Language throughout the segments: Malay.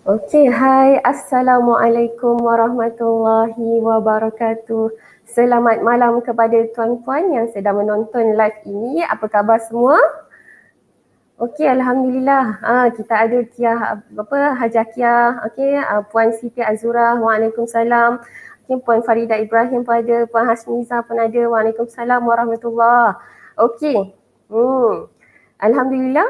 Okey, hai. Assalamualaikum warahmatullahi wabarakatuh. Selamat malam kepada tuan-puan yang sedang menonton live ini. Apa khabar semua? Okey, alhamdulillah. Kita ada Hajah Kia, okey, Puan Siti Azura, waalaikumsalam. Okey, Puan Farida Ibrahim pun ada, Puan Hasniza pun ada. Waalaikumsalam warahmatullahi. Okey. Alhamdulillah,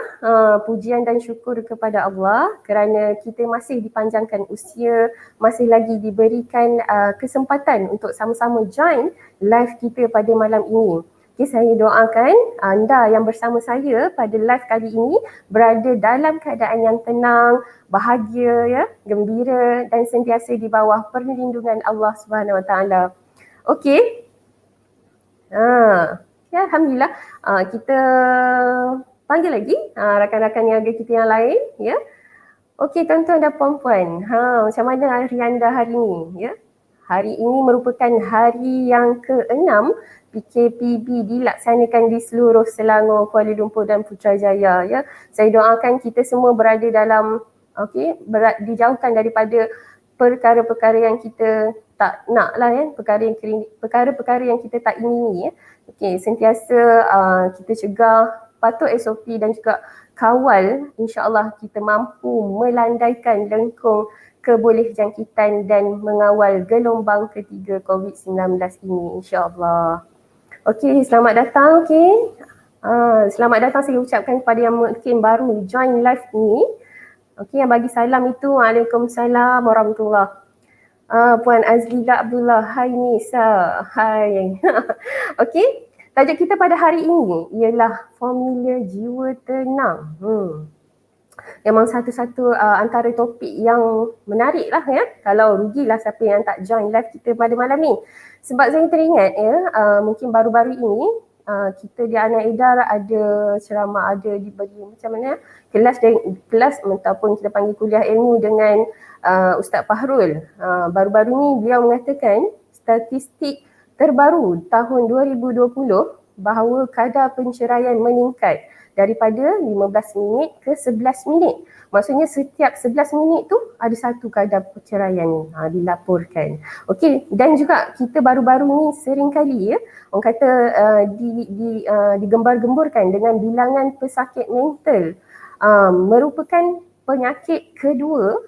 pujian dan syukur kepada Allah kerana kita masih dipanjangkan usia, masih lagi diberikan kesempatan untuk sama-sama join live kita pada malam ini. Okay, saya doakan anda yang bersama saya pada live kali ini berada dalam keadaan yang tenang, bahagia, ya, gembira dan sentiasa di bawah perlindungan Allah Subhanahu Wa Taala. Okey. Ya, alhamdulillah. Kita panggil lagi rakan-rakan niaga kita yang lain, ya. Okey, tuan-tuan dan puan-puan. Macam mana hari anda hari ini, ya? Hari ini merupakan hari yang ke-6 PKPB dilaksanakan di seluruh Selangor, Kuala Lumpur dan Putrajaya, ya. Saya doakan kita semua berada dalam dijauhkan daripada perkara-perkara yang kita tak nak lah, ya, perkara-perkara yang kita tak ingini, ya. Okey, sentiasa kita cegah, patuh SOP dan juga kawal, insya-Allah kita mampu melandaikan lengkung kebolehjangkitan dan mengawal gelombang ketiga COVID-19 ini, insya-Allah. Okey, selamat datang. Okey, selamat datang saya ucapkan kepada yang mungkin baru join live ni. Okey, yang bagi salam itu Waalaikumsalam warahmatullahi. Puan Azlila Abdullah, hai Nisa, hai. Okey, tajuk kita pada hari ini ialah formula jiwa tenang. Memang satu-satu antara topik yang menarik lah, ya. Kalau rugilah siapa yang tak join live kita pada malam ni. Sebab saya teringat, ya, mungkin baru-baru ini kita di Anak Edar ada ceramah, ada diberi macam mana kelas ataupun kita panggil kuliah ilmu dengan Ustaz Fahrul. Baru-baru ni beliau mengatakan statistik terbaru tahun 2020 bahawa kadar penceraian meningkat daripada 15 minit ke 11 minit. Maksudnya setiap 11 minit tu ada satu kadar perceraian dilaporkan. Okey, dan juga kita baru-baru ni sering kali, ya, orang kata digembar-gemburkan dengan bilangan pesakit mental merupakan penyakit kedua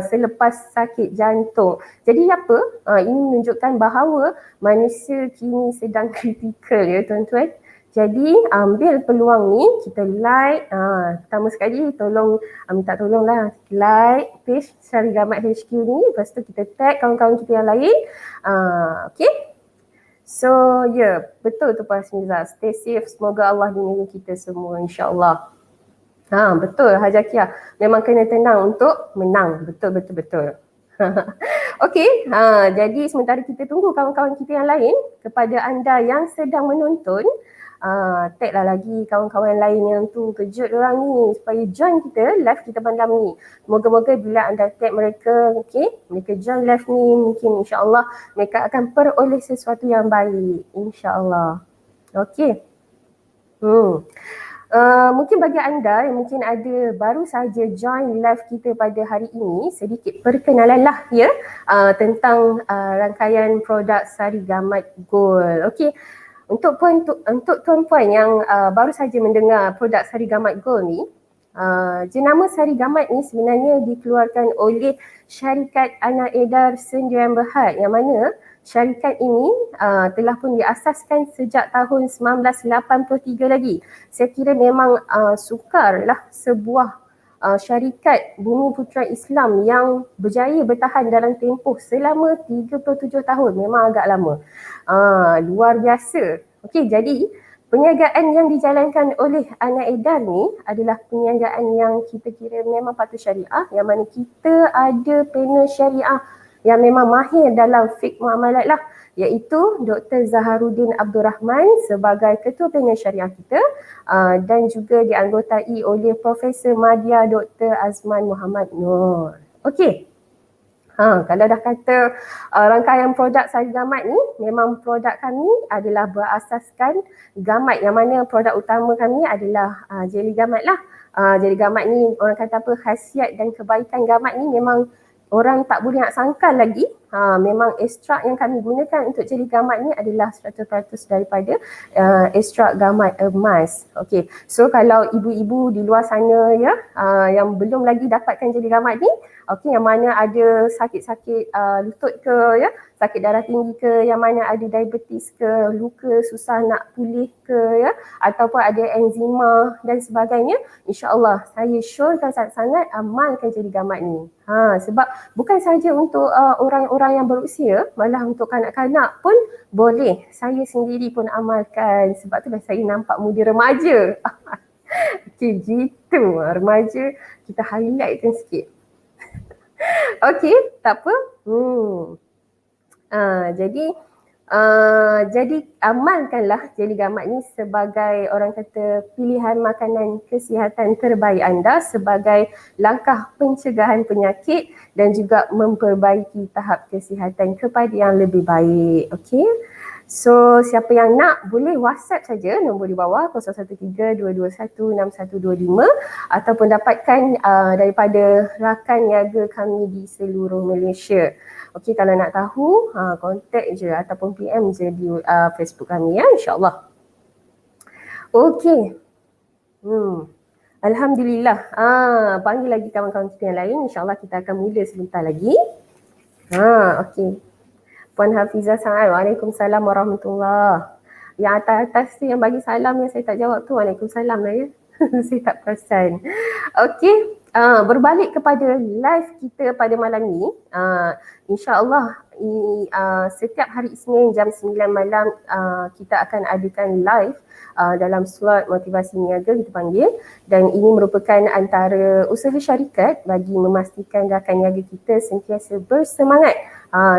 selepas sakit jantung. Jadi apa? Ini menunjukkan bahawa manusia kini sedang kritikal, ya tuan-tuan. Jadi ambil peluang ni, kita like, pertama sekali minta tolonglah like page Syarif Gamat HQ ni, lepas tu kita tag kawan-kawan kita yang lain. Okay. So betul tu Puan Hasniza, stay safe, semoga Allah lindungi kita semua, insya-Allah. Betul Hajah Kia, memang kena tenang untuk menang, betul. Okey, jadi sementara kita tunggu kawan-kawan kita yang lain, kepada anda yang sedang menonton, tag lah lagi kawan-kawan lain yang tu kejut orang ni supaya join kita live kita malam ni. Moga-moga bila anda tag mereka, mereka join live ni, mungkin insya-Allah mereka akan peroleh sesuatu yang baik, insya-Allah. Okey. Mungkin bagi anda yang mungkin ada baru saja join live kita pada hari ini, sedikit perkenalan lah, ya, tentang rangkaian produk Sari Gamat Gold. Okey, untuk tuan-puan yang baru saja mendengar produk Sari Gamat Gold ni, jenama Sari Gamat ni sebenarnya dikeluarkan oleh syarikat Anak Edar Sdn Bhd, yang mana syarikat ini telah pun diasaskan sejak tahun 1983 lagi. Saya kira memang sukarlah sebuah syarikat Bumi Putra Islam yang berjaya bertahan dalam tempoh selama 37 tahun. Memang agak lama. Luar biasa. Okey, jadi perniagaan yang dijalankan oleh Anak Edar ni adalah perniagaan yang kita kira memang patuh syariah, yang mana kita ada panel syariah yang memang mahir dalam fiqh muamalat lah, iaitu Dr. Zaharuddin Abdul Rahman sebagai Ketua Panel Syariah kita, dan juga dianggotai oleh Profesor Madya Dr. Azman Muhammad Nur. Okey. Kalau dah kata rangkaian produk Sari Gamat ni, memang produk kami adalah berasaskan gamat, yang mana produk utama kami adalah jeli gamat lah. Jeli gamat ni orang kata apa, khasiat dan kebaikan gamat ni memang orang tak boleh nak sangkal lagi. Memang ekstrak yang kami gunakan untuk jeli gamat ni adalah 100% daripada ekstrak gamat emas. Okay, so kalau ibu-ibu di luar sana ya, yang belum lagi dapatkan jeli gamat ni, okey, yang mana ada sakit-sakit lutut ke ya, sakit darah tinggi ke, yang mana ada diabetes ke, luka susah nak pulih ke ya, ataupun ada enzima dan sebagainya, insya-Allah saya syorkan sangat-sangat amalkan jeli gamat ni. Sebab bukan saja untuk orang-orang yang berusia, malah untuk kanak-kanak pun boleh. Saya sendiri pun amalkan, sebab tu dah saya nampak muda remaja. Okey, gitu. Remaja kita highlightkan sikit. Okey, tak apa. Jadi amalkanlah jeli gamat ni sebagai orang kata pilihan makanan kesihatan terbaik anda, sebagai langkah pencegahan penyakit dan juga memperbaiki tahap kesihatan kepada yang lebih baik. Okey. So siapa yang nak boleh WhatsApp saja nombor di bawah 0132216125 ataupun dapatkan daripada rakan niaga kami di seluruh Malaysia. Okey, kalau nak tahu kontak je ataupun PM je di Facebook kami ya, insya-Allah. Okey. Alhamdulillah. Panggil lagi kawan-kawan kita yang lain, insya-Allah kita akan mula sebentar lagi. Okey. Puan Hafizah Sa'ad, Waalaikumsalam warahmatullahi. Yang atas-atas tu yang bagi salam yang saya tak jawab tu, Waalaikumsalam lah ya. Saya tak perasan. Okey, berbalik kepada live kita pada malam ni. InsyaAllah setiap hari Isnin jam 9 malam kita akan adakan live dalam slot motivasi niaga kita panggil, dan ini merupakan antara usaha syarikat bagi memastikan rakan niaga kita sentiasa bersemangat.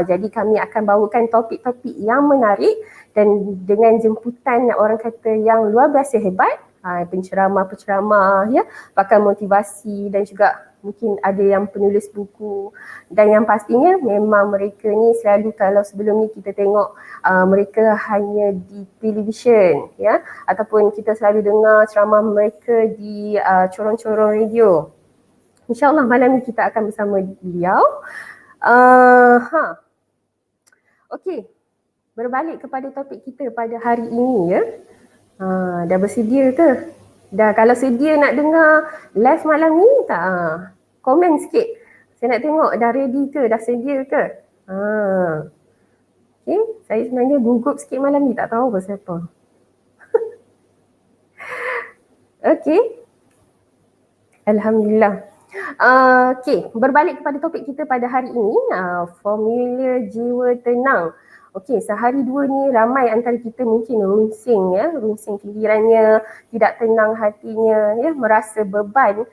Jadi kami akan bawakan topik-topik yang menarik dan dengan jemputan orang kata yang luar biasa hebat, penceramah-penceramah ya, pakar motivasi dan juga mungkin ada yang penulis buku, dan yang pastinya memang mereka ni selalu, kalau sebelum ni kita tengok mereka hanya di televisyen ya, ataupun kita selalu dengar ceramah mereka di corong-corong radio. InsyaAllah malam ni kita akan bersama beliau. Okey, berbalik kepada topik kita pada hari ini ya. Dah bersedia ke? Dah, kalau sedia nak dengar live malam ni tak? Komen sikit. Saya nak tengok dah ready ke, dah sedia ke? Okey, saya sebenarnya gugup sikit malam ni, tak tahu pasal apa. Okey. Alhamdulillah. Okey, berbalik kepada topik kita pada hari ini, formula jiwa tenang. Okey, sehari dua ni ramai antara kita mungkin runsing ya, runsing fikirannya, tidak tenang hatinya ya, merasa beban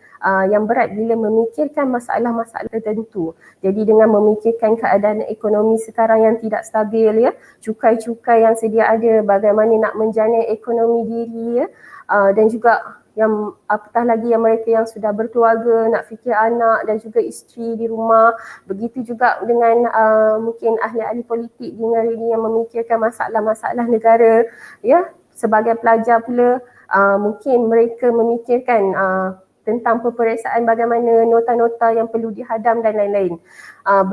yang berat bila memikirkan masalah-masalah tertentu. Jadi dengan memikirkan keadaan ekonomi sekarang yang tidak stabil ya, cukai-cukai yang sedia ada, bagaimana nak menjana ekonomi diri ya, dan juga yang apatah lagi yang mereka yang sudah berkeluarga, nak fikir anak dan juga isteri di rumah. Begitu juga dengan mungkin ahli-ahli politik di negara ini yang memikirkan masalah-masalah negara ya. Sebagai pelajar pula mungkin mereka memikirkan tentang peperiksaan bagaimana nota-nota yang perlu dihadam dan lain-lain.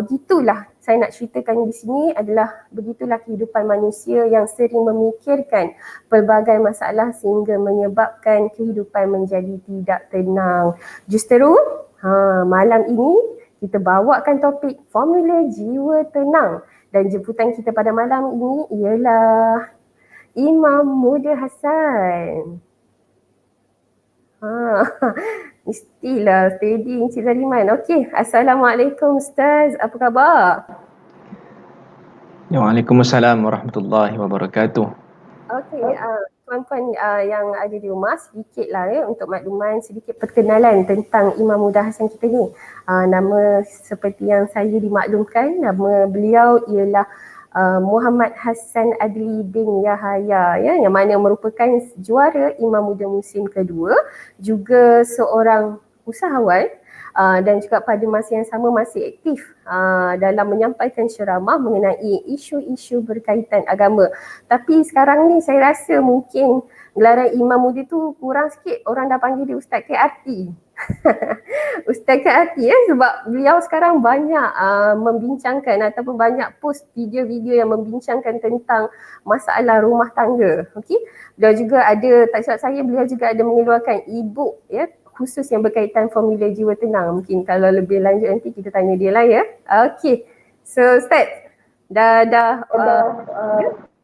Begitulah saya nak ceritakan di sini adalah begitulah kehidupan manusia yang sering memikirkan pelbagai masalah sehingga menyebabkan kehidupan menjadi tidak tenang. Justeru malam ini kita bawakan topik formula jiwa tenang, dan jemputan kita pada malam ini ialah Imam Muda Hassan. Mestilah steady Encik Zaliman. Okey, Assalamualaikum Ustaz, apa khabar? Waalaikumsalam warahmatullahi wabarakatuh. Okey, tuan-tuan yang ada di rumah, sedikitlah ya untuk makluman, sedikit perkenalan tentang Imam Muda Hassan kita ni. Nama seperti yang saya dimaklumkan, nama beliau ialah Muhammad Hassan Adli bin Yahaya ya, yang mana merupakan juara Imam Muda Musim kedua, juga seorang usahawan dan juga pada masa yang sama masih aktif dalam menyampaikan ceramah mengenai isu-isu berkaitan agama. Tapi sekarang ni saya rasa mungkin gelaran Imam Muda tu kurang sikit, orang dah panggil dia Ustaz KRT. Ustaz KRT sebab beliau sekarang banyak membincangkan ataupun banyak post video-video yang membincangkan tentang masalah rumah tangga. Okey. Beliau juga ada, tak silap saya, beliau juga ada mengeluarkan e-book khusus yang berkaitan formula jiwa tenang. Mungkin kalau lebih lanjut nanti kita tanya dia lah ya. Okey. So Ustaz,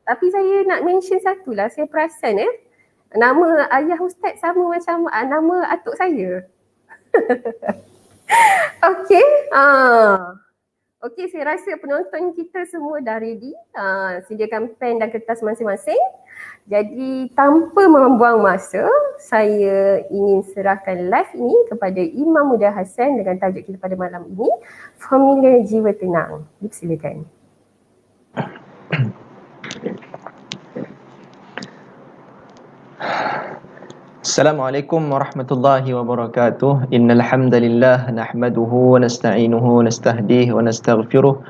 tapi saya nak mention satu lah, saya perasan nama ayah Ustaz sama macam nama atuk saya. Okey. Okey, saya rasa penonton kita semua dah ready. Sediakan pen dan kertas masing-masing. Jadi tanpa membuang masa, saya ingin serahkan live ini kepada Imam Muda Hassan dengan tajuk kita pada malam ini, Formula Jiwa Tenang. Silakan. Assalamualaikum warahmatullahi wabarakatuh. Innal hamdalillah nahmaduhu wa nasta'inuhu wa nastahdihi wa nastaghfiruh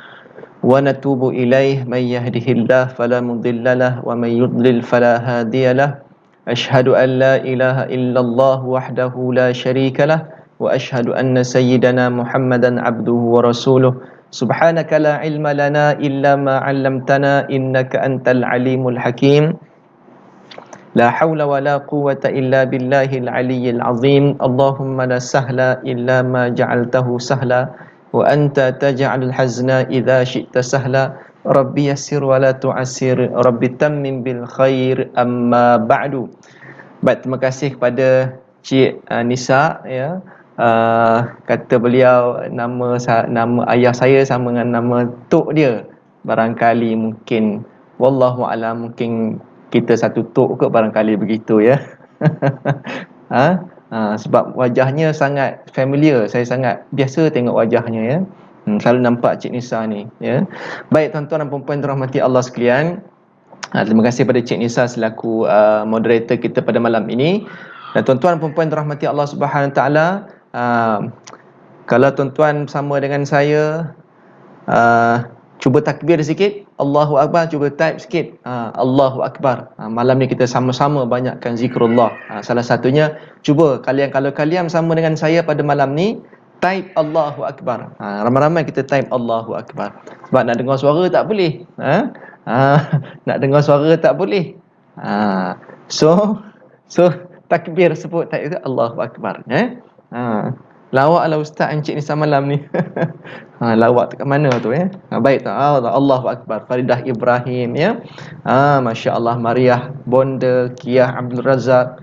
wa natubu ilaih man yahdihillah fala mudhillalah wa man yudlil fala hadiyalah. Ashhadu an la ilaha illallah wahdahu la syarikalah wa ashhadu anna sayyidana Muhammadan abduhu wa rasuluh. Subhanaka la ilma lana illa ma 'allamtana innaka antal alimul hakim. لا حول ولا قوة إلا بالله العلي العظيم اللهم لا سهل إلا ما جعلته سهلا وأنت تجعل الحزن إذا شئت سهلا ربي يسر ولا تعسر ربي تمم بالخير أما بعد. Baik, terima kasih kepada Cik Nisa ya. Kata beliau nama ayah saya sama dengan nama tok dia. Barangkali mungkin wallahu alam mungkin kita satu tok ke, barangkali begitu ya. Sebab wajahnya sangat familiar, saya sangat biasa tengok wajahnya ya. Selalu nampak Cik Nisa ni ya. Baik tuan-tuan dan puan-puan dirahmati Allah sekalian. Terima kasih pada Cik Nisa selaku moderator kita pada malam ini. Dan tuan-tuan dan puan-puan dirahmati Allah Subhanahu Wa Taala, kalau tuan-tuan sama dengan saya, cuba takbir sikit, Allahu Akbar, cuba type sikit, Allahu Akbar. Malam ni kita sama-sama banyakkan zikrullah. Salah satunya, cuba kalau kalian sama dengan saya pada malam ni, type Allahu Akbar. Ramai-ramai kita type Allahu Akbar. Sebab nak dengar suara tak boleh. Nak dengar suara tak boleh. So takbir sebut type Allahu Akbar. Lawaklah Ustaz Encik Nisa malam ni. Lawak dekat mana tu ya? Baik tak? Allahu Akbar. Faridah Ibrahim ya. Masya Allah, Mariah Bonda, Kiah Abdul Razak,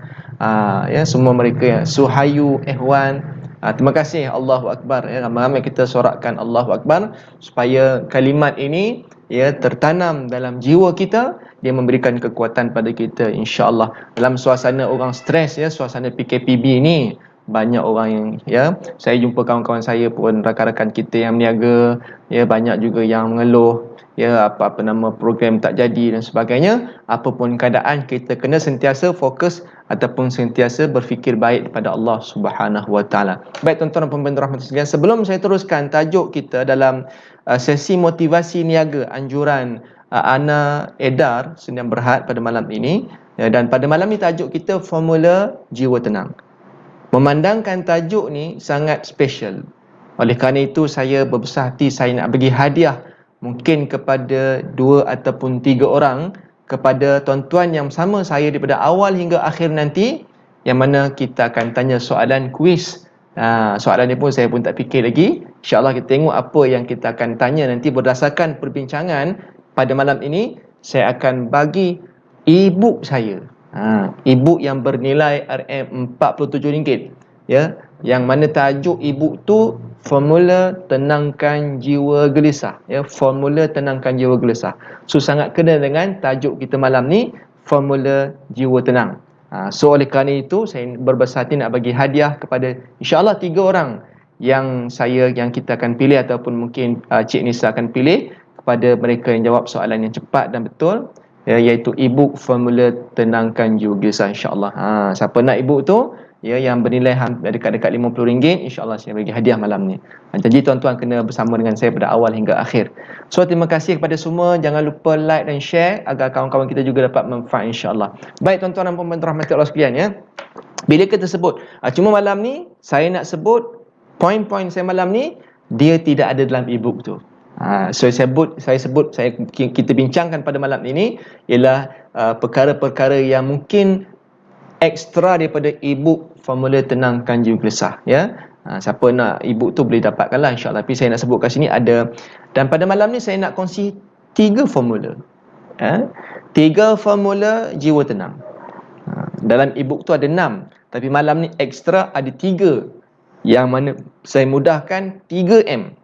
ya, semua mereka ya. Suhayu Ehwan. Terima kasih. Allahu Akbar ya. Ramai-ramai kita sorakkan Allahu Akbar supaya kalimat ini ya tertanam dalam jiwa kita, dia memberikan kekuatan pada kita insya-Allah. Dalam suasana orang stres ya, suasana PKPB ni, banyak orang yang ya, saya jumpa kawan-kawan saya pun, rakan-rakan kita yang berniaga ya, banyak juga yang mengeluh ya, apa-apa nama program tak jadi dan sebagainya. Apapun keadaan, kita kena sentiasa fokus ataupun sentiasa berfikir baik kepada Allah Subhanahu Wa Taala. Baik tuan-tuan dan puan-puan rahmat sekalian, sebelum saya teruskan tajuk kita dalam sesi motivasi niaga anjuran Ana Edar Sdn Berhad pada malam ini ya, dan pada malam ini tajuk kita Formula Jiwa Tenang. Memandangkan tajuk ni sangat special. Oleh kerana itu saya berbesar hati, saya nak bagi hadiah mungkin kepada 2 ataupun 3 orang, kepada tuan-tuan yang sama saya daripada awal hingga akhir nanti, yang mana kita akan tanya soalan kuis. Soalan ni pun saya pun tak fikir lagi. InsyaAllah kita tengok apa yang kita akan tanya nanti. Berdasarkan perbincangan pada malam ini, saya akan bagi e-book saya. E-book yang bernilai RM47 ya, yang mana tajuk e-book tu Formula Tenangkan Jiwa Gelisah ya, Formula Tenangkan Jiwa Gelisah. So sangat kena dengan tajuk kita malam ni, Formula Jiwa Tenang. So oleh kerana itu saya berbesar hati nak bagi hadiah kepada insya-Allah 3 orang yang kita akan pilih, ataupun mungkin Cik Nisa akan pilih kepada mereka yang jawab soalan yang cepat dan betul ya, iaitu e-book Formula Tenangkan Jiwa Gelisah insya-Allah. Siapa nak e-book tu, ya, yang bernilai dekat-dekat RM50, insya-Allah saya bagi hadiah malam ni. Janji tuan-tuan kena bersama dengan saya pada awal hingga akhir. So terima kasih kepada semua, jangan lupa like dan share agar kawan-kawan kita juga dapat manfaat, insya-Allah. Baik tuan-tuan dan puan-puan rahmati Allah sekalian, ya. Bila kita sebut, cuma malam ni saya nak sebut poin-poin saya malam ni dia tidak ada dalam e-book tu. So kita bincangkan pada malam ini ialah perkara-perkara yang mungkin ekstra daripada e-book Formula Tenangkan Jiwa Gelisah, ya. Siapa nak e-book tu boleh dapatkanlah, insya-Allah. Tapi saya nak sebut kat sini ada, dan pada malam ni saya nak kongsi 3 formula. 3 formula jiwa tenang. Dalam e-book tu ada 6, tapi malam ni ekstra ada 3, yang mana saya mudahkan 3M.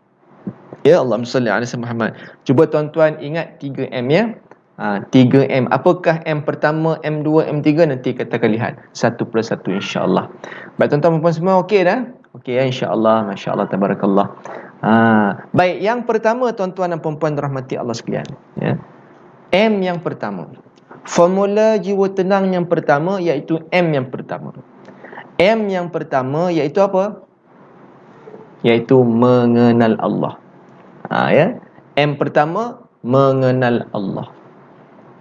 Ya, Allahumma salli ala Muhammad. Cuba tuan-tuan ingat 3M, ya. 3M. Apakah M pertama, M2, M3? Nanti kita akan lihat satu persatu, insya-Allah. Baik tuan-tuan dan puan semua, okey dah? Okey ya, insya-Allah. Masya-Allah, tabarakallah. Baik, yang pertama tuan-tuan dan puan-puan rahmati Allah sekalian, ya. M yang pertama. Formula jiwa tenang yang pertama iaitu M yang pertama. M yang pertama iaitu apa? Iaitu mengenal Allah. Ya. M pertama, mengenal Allah.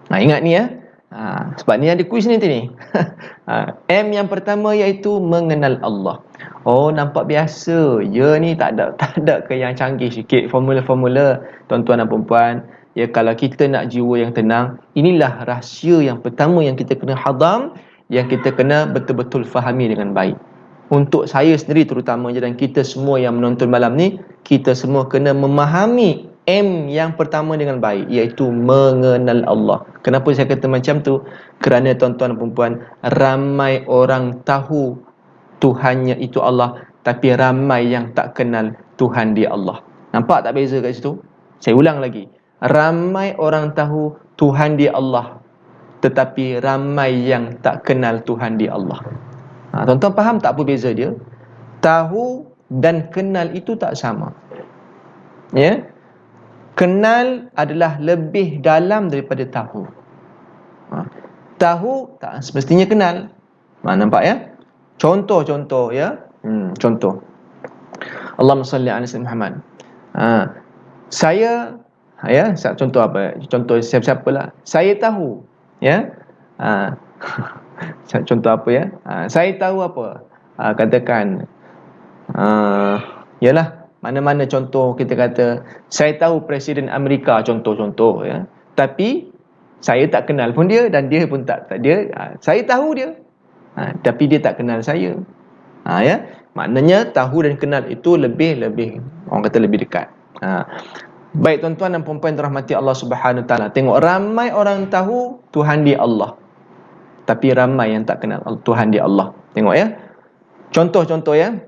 Ingat ni, ya. Sebab ni ada kuis nanti ni. M yang pertama iaitu mengenal Allah. Oh, nampak biasa. Ya, ni tak ada ke yang canggih sikit formula-formula tuan-tuan dan puan-puan. Ya, kalau kita nak jiwa yang tenang, inilah rahsia yang pertama yang kita kena hadam, yang kita kena betul-betul fahami dengan baik. Untuk saya sendiri terutamanya dan kita semua yang menonton malam ni, kita semua kena memahami M yang pertama dengan baik, iaitu mengenal Allah. Kenapa saya kata macam tu? Kerana tuan-tuan dan puan-puan, ramai orang tahu Tuhannya itu Allah, tapi ramai yang tak kenal Tuhan dia Allah. Nampak tak beza kat situ? Saya ulang lagi. Ramai orang tahu Tuhan dia Allah, tetapi ramai yang tak kenal Tuhan dia Allah. Tuan-tuan faham tak apa beza dia? Tahu dan kenal itu tak sama. Ya? Kenal adalah lebih dalam daripada tahu. Tahu tak semestinya kenal. Nampak, ya? Contoh-contoh, ya. Contoh. Allahumma salli ala Muhammad. Saya, ya, contoh apa? Contoh siapa-siapalah. Saya tahu, ya. Contoh apa, ya? Saya tahu apa? Katakan yalah, mana-mana contoh kita kata saya tahu Presiden Amerika, contoh-contoh, ya. Tapi saya tak kenal pun dia dan dia pun tak dia. Saya tahu dia, tapi dia tak kenal saya. Ya. Maknanya tahu dan kenal itu lebih orang kata lebih dekat. Baik tuan-tuan dan puan-puan rahmati Allah Subhanahu Wa Taala. Tengok, ramai orang tahu Tuhan dia Allah, tapi ramai yang tak kenal Tuhan dia Allah. Tengok, ya. Contoh-contoh, ya.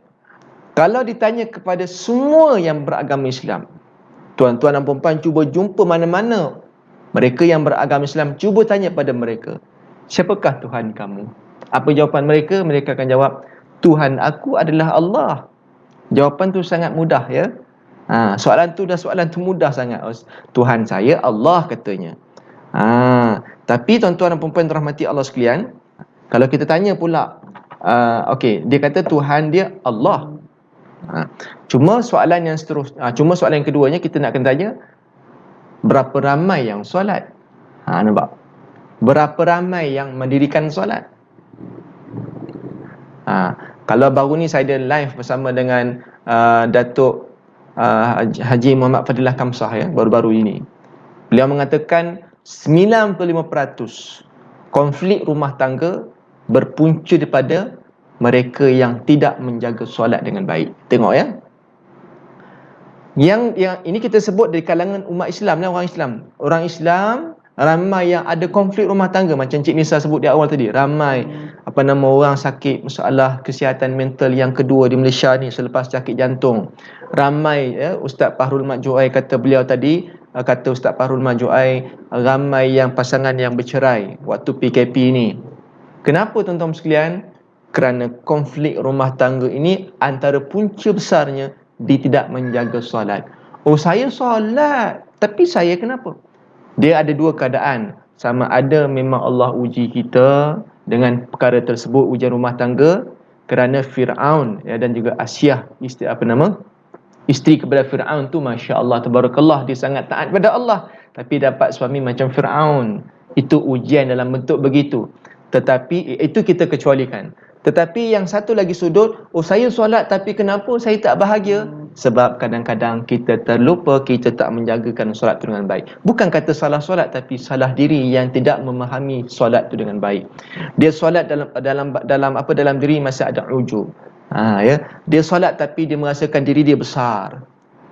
Kalau ditanya kepada semua yang beragama Islam, tuan-tuan dan puan-puan cuba jumpa mana-mana mereka yang beragama Islam, cuba tanya pada mereka, siapakah Tuhan kamu? Apa jawapan mereka? Mereka akan jawab, Tuhan aku adalah Allah. Jawapan tu sangat mudah, ya. Soalan tu mudah sangat. Tuhan saya Allah, katanya. Tapi tuan-tuan dan puan-puan rahmati Allah sekalian, kalau kita tanya pula, okey, dia kata Tuhan dia Allah. Cuma soalan yang keduanya kita nak kena tanya, berapa ramai yang solat? Nampak? Berapa ramai yang mendirikan solat? Kalau baru ni saya ada live bersama dengan Datuk Haji Muhammad Fadilah Kamsah, ya, baru-baru ini. Beliau mengatakan 95% konflik rumah tangga berpunca daripada mereka yang tidak menjaga solat dengan baik. Tengok, ya. Yang ini kita sebut dari kalangan umat Islam lah, orang Islam. Orang Islam ramai yang ada konflik rumah tangga, macam Cik Nisa sebut di awal tadi. Ramai orang sakit masalah kesihatan mental yang kedua di Malaysia ni selepas sakit jantung. Ramai, ya, Ustaz Fahrul Mat Juai kata beliau tadi, kata Ustaz Fahrul Mat Juai, ramai yang pasangan yang bercerai waktu PKP ni. Kenapa tuan-tuan sekalian? Kerana konflik rumah tangga ini antara punca besarnya dia tidak menjaga solat. Oh, saya solat, tapi saya kenapa? Dia ada dua keadaan. Sama ada memang Allah uji kita dengan perkara tersebut, ujian rumah tangga, kerana Fir'aun ya, dan juga Asyah isteri kepada Fir'aun tu, Masya Allah, tabarakallah, dia sangat taat pada Allah, tapi dapat suami macam Fir'aun. Itu ujian dalam bentuk begitu. Tetapi itu kita kecualikan. Tetapi yang satu lagi sudut, oh saya solat tapi kenapa saya tak bahagia? Sebab kadang-kadang kita terlupa, kita tak menjagakan solat itu dengan baik. Bukan kata salah solat, tapi salah diri yang tidak memahami solat itu dengan baik. Dia solat dalam diri masih ada ujub. Ya, dia solat tapi dia merasakan diri dia besar.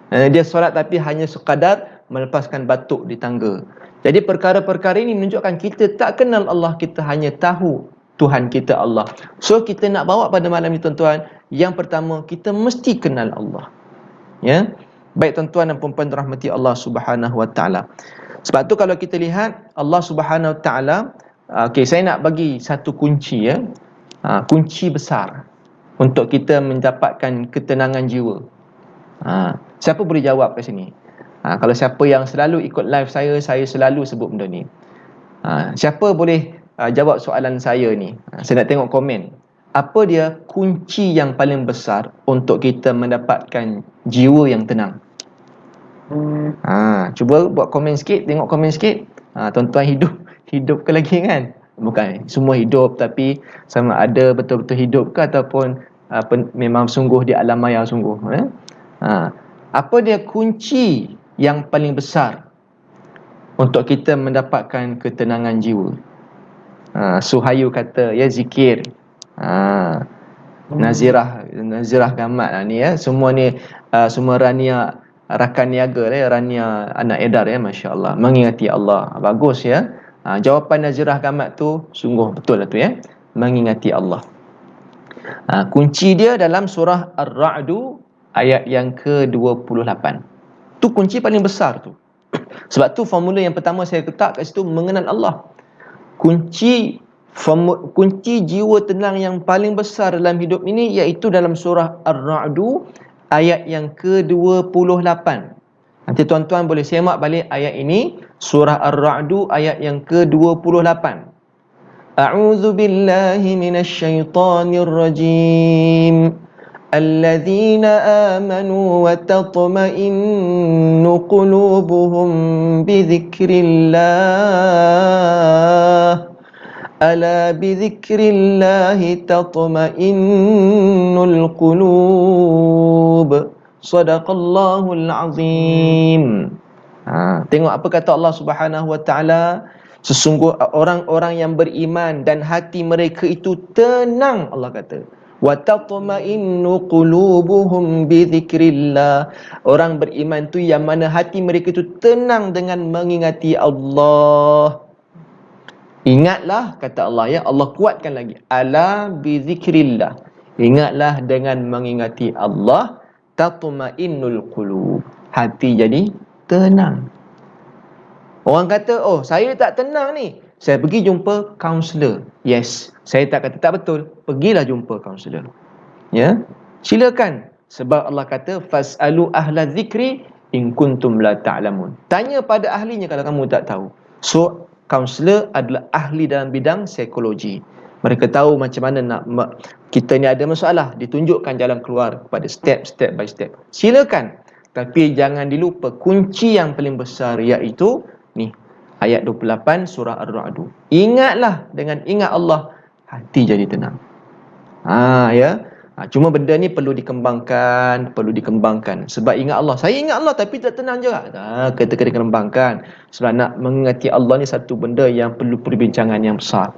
Dia solat tapi hanya sekadar melepaskan batuk di tangga. Jadi perkara-perkara ini menunjukkan kita tak kenal Allah, kita hanya tahu Tuhan kita Allah. So kita nak bawa pada malam ni tuan-tuan, yang pertama kita mesti kenal Allah. Ya. Baik tuan-tuan dan puan-puan rahmati Allah Subhanahu wa taala. Sebab tu kalau kita lihat Allah Subhanahu wa taala, okey, saya nak bagi satu kunci ya. Kunci besar untuk kita mendapatkan ketenangan jiwa. Siapa boleh jawab kat sini? Kalau siapa yang selalu ikut live saya selalu sebut benda ni. Siapa boleh jawab soalan saya ni? Saya nak tengok komen. Apa dia kunci yang paling besar untuk kita mendapatkan jiwa yang tenang? Cuba buat komen sikit, tengok komen sikit. Tuan-tuan hidup ke lagi kan? Bukan semua hidup, tapi sama ada betul-betul hidup ke ataupun memang sungguh di alam maya sungguh. Apa dia kunci yang paling besar untuk kita mendapatkan ketenangan jiwa? Suhayu kata ya zikir. Nazirah Gamat ni ya. Semua ni semua Rania rakan niaga ya, Rania anak Edar ya, masya-Allah, mengingati Allah. Bagus ya. Jawapan Nazirah Gamat tu sungguh betul lah tu ya. Mengingati Allah. Kunci dia dalam surah Ar-Ra'du ayat yang ke-28. Tu kunci paling besar tu. Sebab tu formula yang pertama saya letak kat situ, mengenal Allah. Kunci jiwa tenang yang paling besar dalam hidup ini iaitu dalam surah Ar-Ra'du ayat yang ke-28. Nanti tuan-tuan boleh semak balik ayat ini, surah Ar-Ra'du ayat yang ke-28. A'udzu billahi minasyaitonir rajim. الذين آمنوا وتطمئن قلوبهم بذكر الله ألا بذكر الله تطمئن القلوب صدق الله العظيم. Tengok apa kata Allah Subhanahu wa taala, sesungguh orang-orang yang beriman dan hati mereka itu tenang, Allah kata. Wa tatma'innu qulubuhum bi dzikrillah. Orang beriman tu yang mana hati mereka itu tenang dengan mengingati Allah. Ingatlah, kata Allah ya, Allah kuatkan lagi. Ala bi dzikrillah. Ingatlah dengan mengingati Allah, tatma'innul qulub. Hati jadi tenang. Orang kata, oh saya tak tenang ni, saya pergi jumpa kaunselor. Yes, saya tak kata tak betul. Pergilah jumpa kaunselor. Ya, silakan. Sebab Allah kata, fas'alu ahla dzikri in kuntum la ta'lamun. Tanya pada ahlinya kalau kamu tak tahu. So, kaunselor adalah ahli dalam bidang psikologi. Mereka tahu macam mana nak kita ni ada masalah, ditunjukkan jalan keluar kepada step by step. Silakan. Tapi jangan dilupa kunci yang paling besar iaitu ni, ayat 28 surah Ar-Ra'du. Ingatlah, dengan ingat Allah, hati jadi tenang. Ya. Cuma benda ni perlu dikembangkan. Sebab ingat Allah, saya ingat Allah tapi tak tenang juga. Kita kena kembangkan. Sebab nak mengingati Allah ni satu benda yang perlu perbincangan yang besar.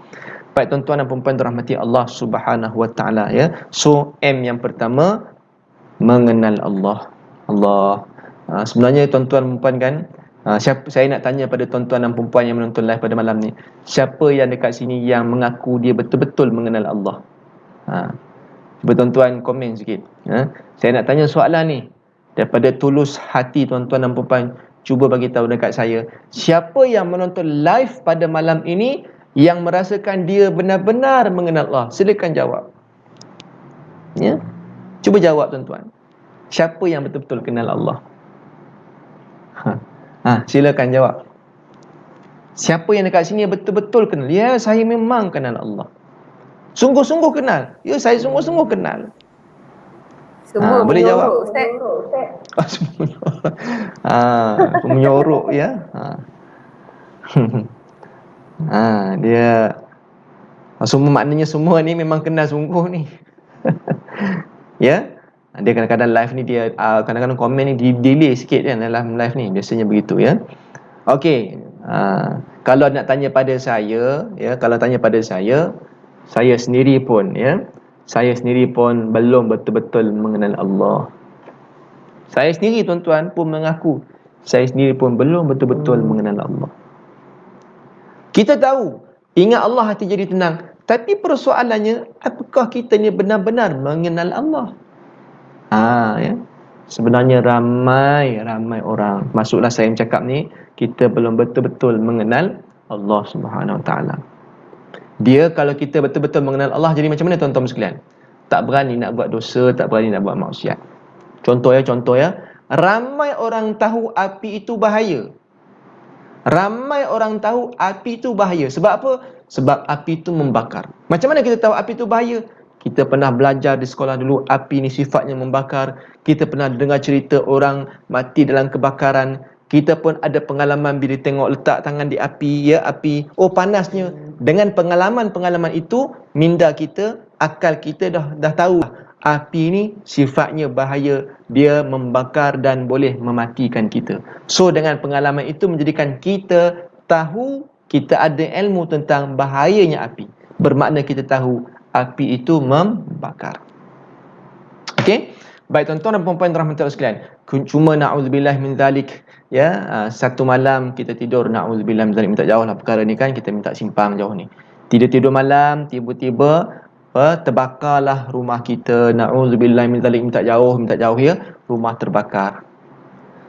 Baik tuan-tuan dan puan-puan dirahmati Allah Subhanahu wa taala ya. So M yang pertama, mengenal Allah. Sebenarnya tuan-tuan dan puan kan, saya nak tanya pada tuan-tuan dan perempuan yang menonton live pada malam ni, siapa yang dekat sini yang mengaku dia betul-betul mengenal Allah? Cuba tuan-tuan komen sikit. Saya nak tanya soalan ni daripada tulus hati tuan-tuan dan perempuan. Cuba bagi tahu dekat saya, siapa yang menonton live pada malam ini yang merasakan dia benar-benar mengenal Allah? Silakan jawab. Ya, cuba jawab tuan-tuan. Siapa yang betul-betul kenal Allah? Silakan jawab. Siapa yang dekat sini betul-betul kenal? Ya, saya memang kenal Allah. Sungguh-sungguh kenal. Ya, saya sungguh-sungguh kenal. Semua Boleh jawab? menyorok Ustaz. Menyorok ya. Dia semua, maknanya semua ni memang kenal sungguh ni. Ya. Dia kadang-kadang live ni dia kadang-kadang komen ni delay sikit kan dalam live ni, biasanya begitu ya. Okey. Kalau nak tanya pada saya ya, kalau tanya pada saya sendiri pun ya, saya sendiri pun belum betul-betul mengenal Allah. Saya sendiri tuan-tuan pun mengaku saya sendiri pun belum betul-betul mengenal Allah. Kita tahu ingat Allah hati jadi tenang, tapi persoalannya apakah kita ni benar-benar mengenal Allah? Ya. Sebenarnya ramai orang, masuklah saya cakap ni, kita belum betul-betul mengenal Allah Subhanahu Wa Taala. Dia kalau kita betul-betul mengenal Allah, jadi macam mana tuan-tuan sekalian? Tak berani nak buat dosa, tak berani nak buat maksiat. Contoh ya, ramai orang tahu api itu bahaya. Ramai orang tahu api itu bahaya. Sebab apa? Sebab api itu membakar. Macam mana kita tahu api itu bahaya? Kita pernah belajar di sekolah dulu, api ni sifatnya membakar. Kita pernah dengar cerita orang mati dalam kebakaran. Kita pun ada pengalaman bila tengok letak tangan di api, ya api, oh panasnya. Dengan pengalaman-pengalaman itu, minda kita, akal kita dah tahu api ni sifatnya bahaya, dia membakar dan boleh mematikan kita. So dengan pengalaman itu menjadikan kita tahu, kita ada ilmu tentang bahayanya api. Bermakna kita tahu api itu membakar. Okey? Baik tuan-tuan dan puan-puan rahmatullahi sekalian. Cuma na'udzubillah min zalik ya, satu malam kita tidur, na'udzubillah min zalik, minta jauh lah perkara ni kan, kita minta simpang jauh ni. Tidur malam, tiba-tiba terbakarlah rumah kita, na'udzubillah min zalik, minta jauh ya, rumah terbakar.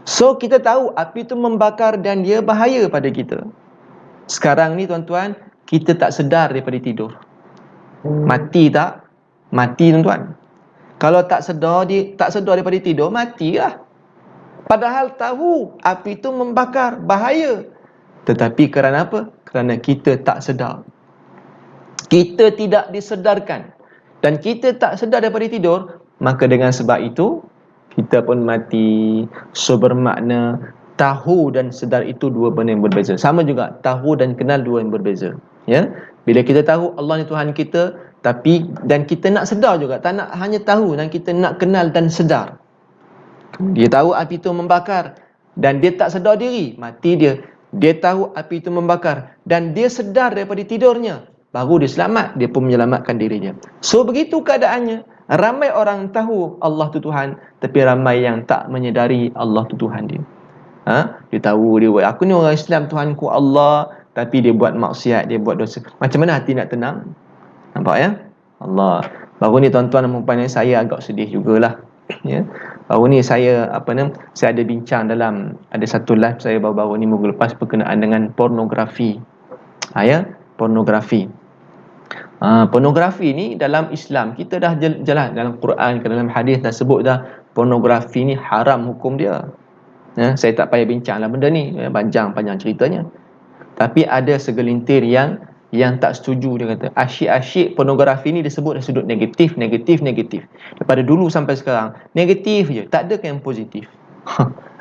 So kita tahu api itu membakar dan dia bahaya pada kita. Sekarang ni tuan-tuan, kita tak sedar daripada tidur. Mati tak? Mati tuan-tuan. Kalau tak sedar daripada tidur, matilah. Padahal tahu api itu membakar, bahaya. Tetapi kerana apa? Kerana kita tak sedar. Kita tidak disedarkan dan kita tak sedar daripada tidur, maka dengan sebab itu kita pun mati. So bermakna tahu dan sedar itu dua benda yang berbeza. Sama juga tahu dan kenal dua yang berbeza. Ya, bila kita tahu Allah ni Tuhan kita, tapi dan kita nak sedar juga, tak nak hanya tahu, dan kita nak kenal dan sedar. Dia tahu api itu membakar dan dia tak sedar diri, mati dia. Dia tahu api itu membakar dan dia sedar daripada tidurnya, baru dia selamat, dia pun menyelamatkan dirinya. So begitu keadaannya. Ramai orang tahu Allah tu Tuhan, tapi ramai yang tak menyedari Allah tu Tuhan dia. Dia tahu dia buat, aku ni orang Islam, Tuhanku Allah, tapi dia buat maksiat, dia buat dosa. Macam mana hati nak tenang? Nampak ya? Allah. Baru ni tuan-tuan dan puan-puan, saya agak sedih jugalah. Ya. Baru ni saya saya ada bincang dalam ada satu live saya baru-baru ni minggu lepas berkenaan dengan pornografi. Pornografi. Pornografi ni dalam Islam kita dah jelas, dalam Quran, dalam hadis dah sebut dah pornografi ni haram hukum dia. Saya tak payah bincang lah benda ni, panjang ceritanya. Tapi ada segelintir yang tak setuju. Dia kata asyik-asyik pornografi ni disebut dari sudut negatif. Daripada dulu sampai sekarang negatif je, tak ada yang positif.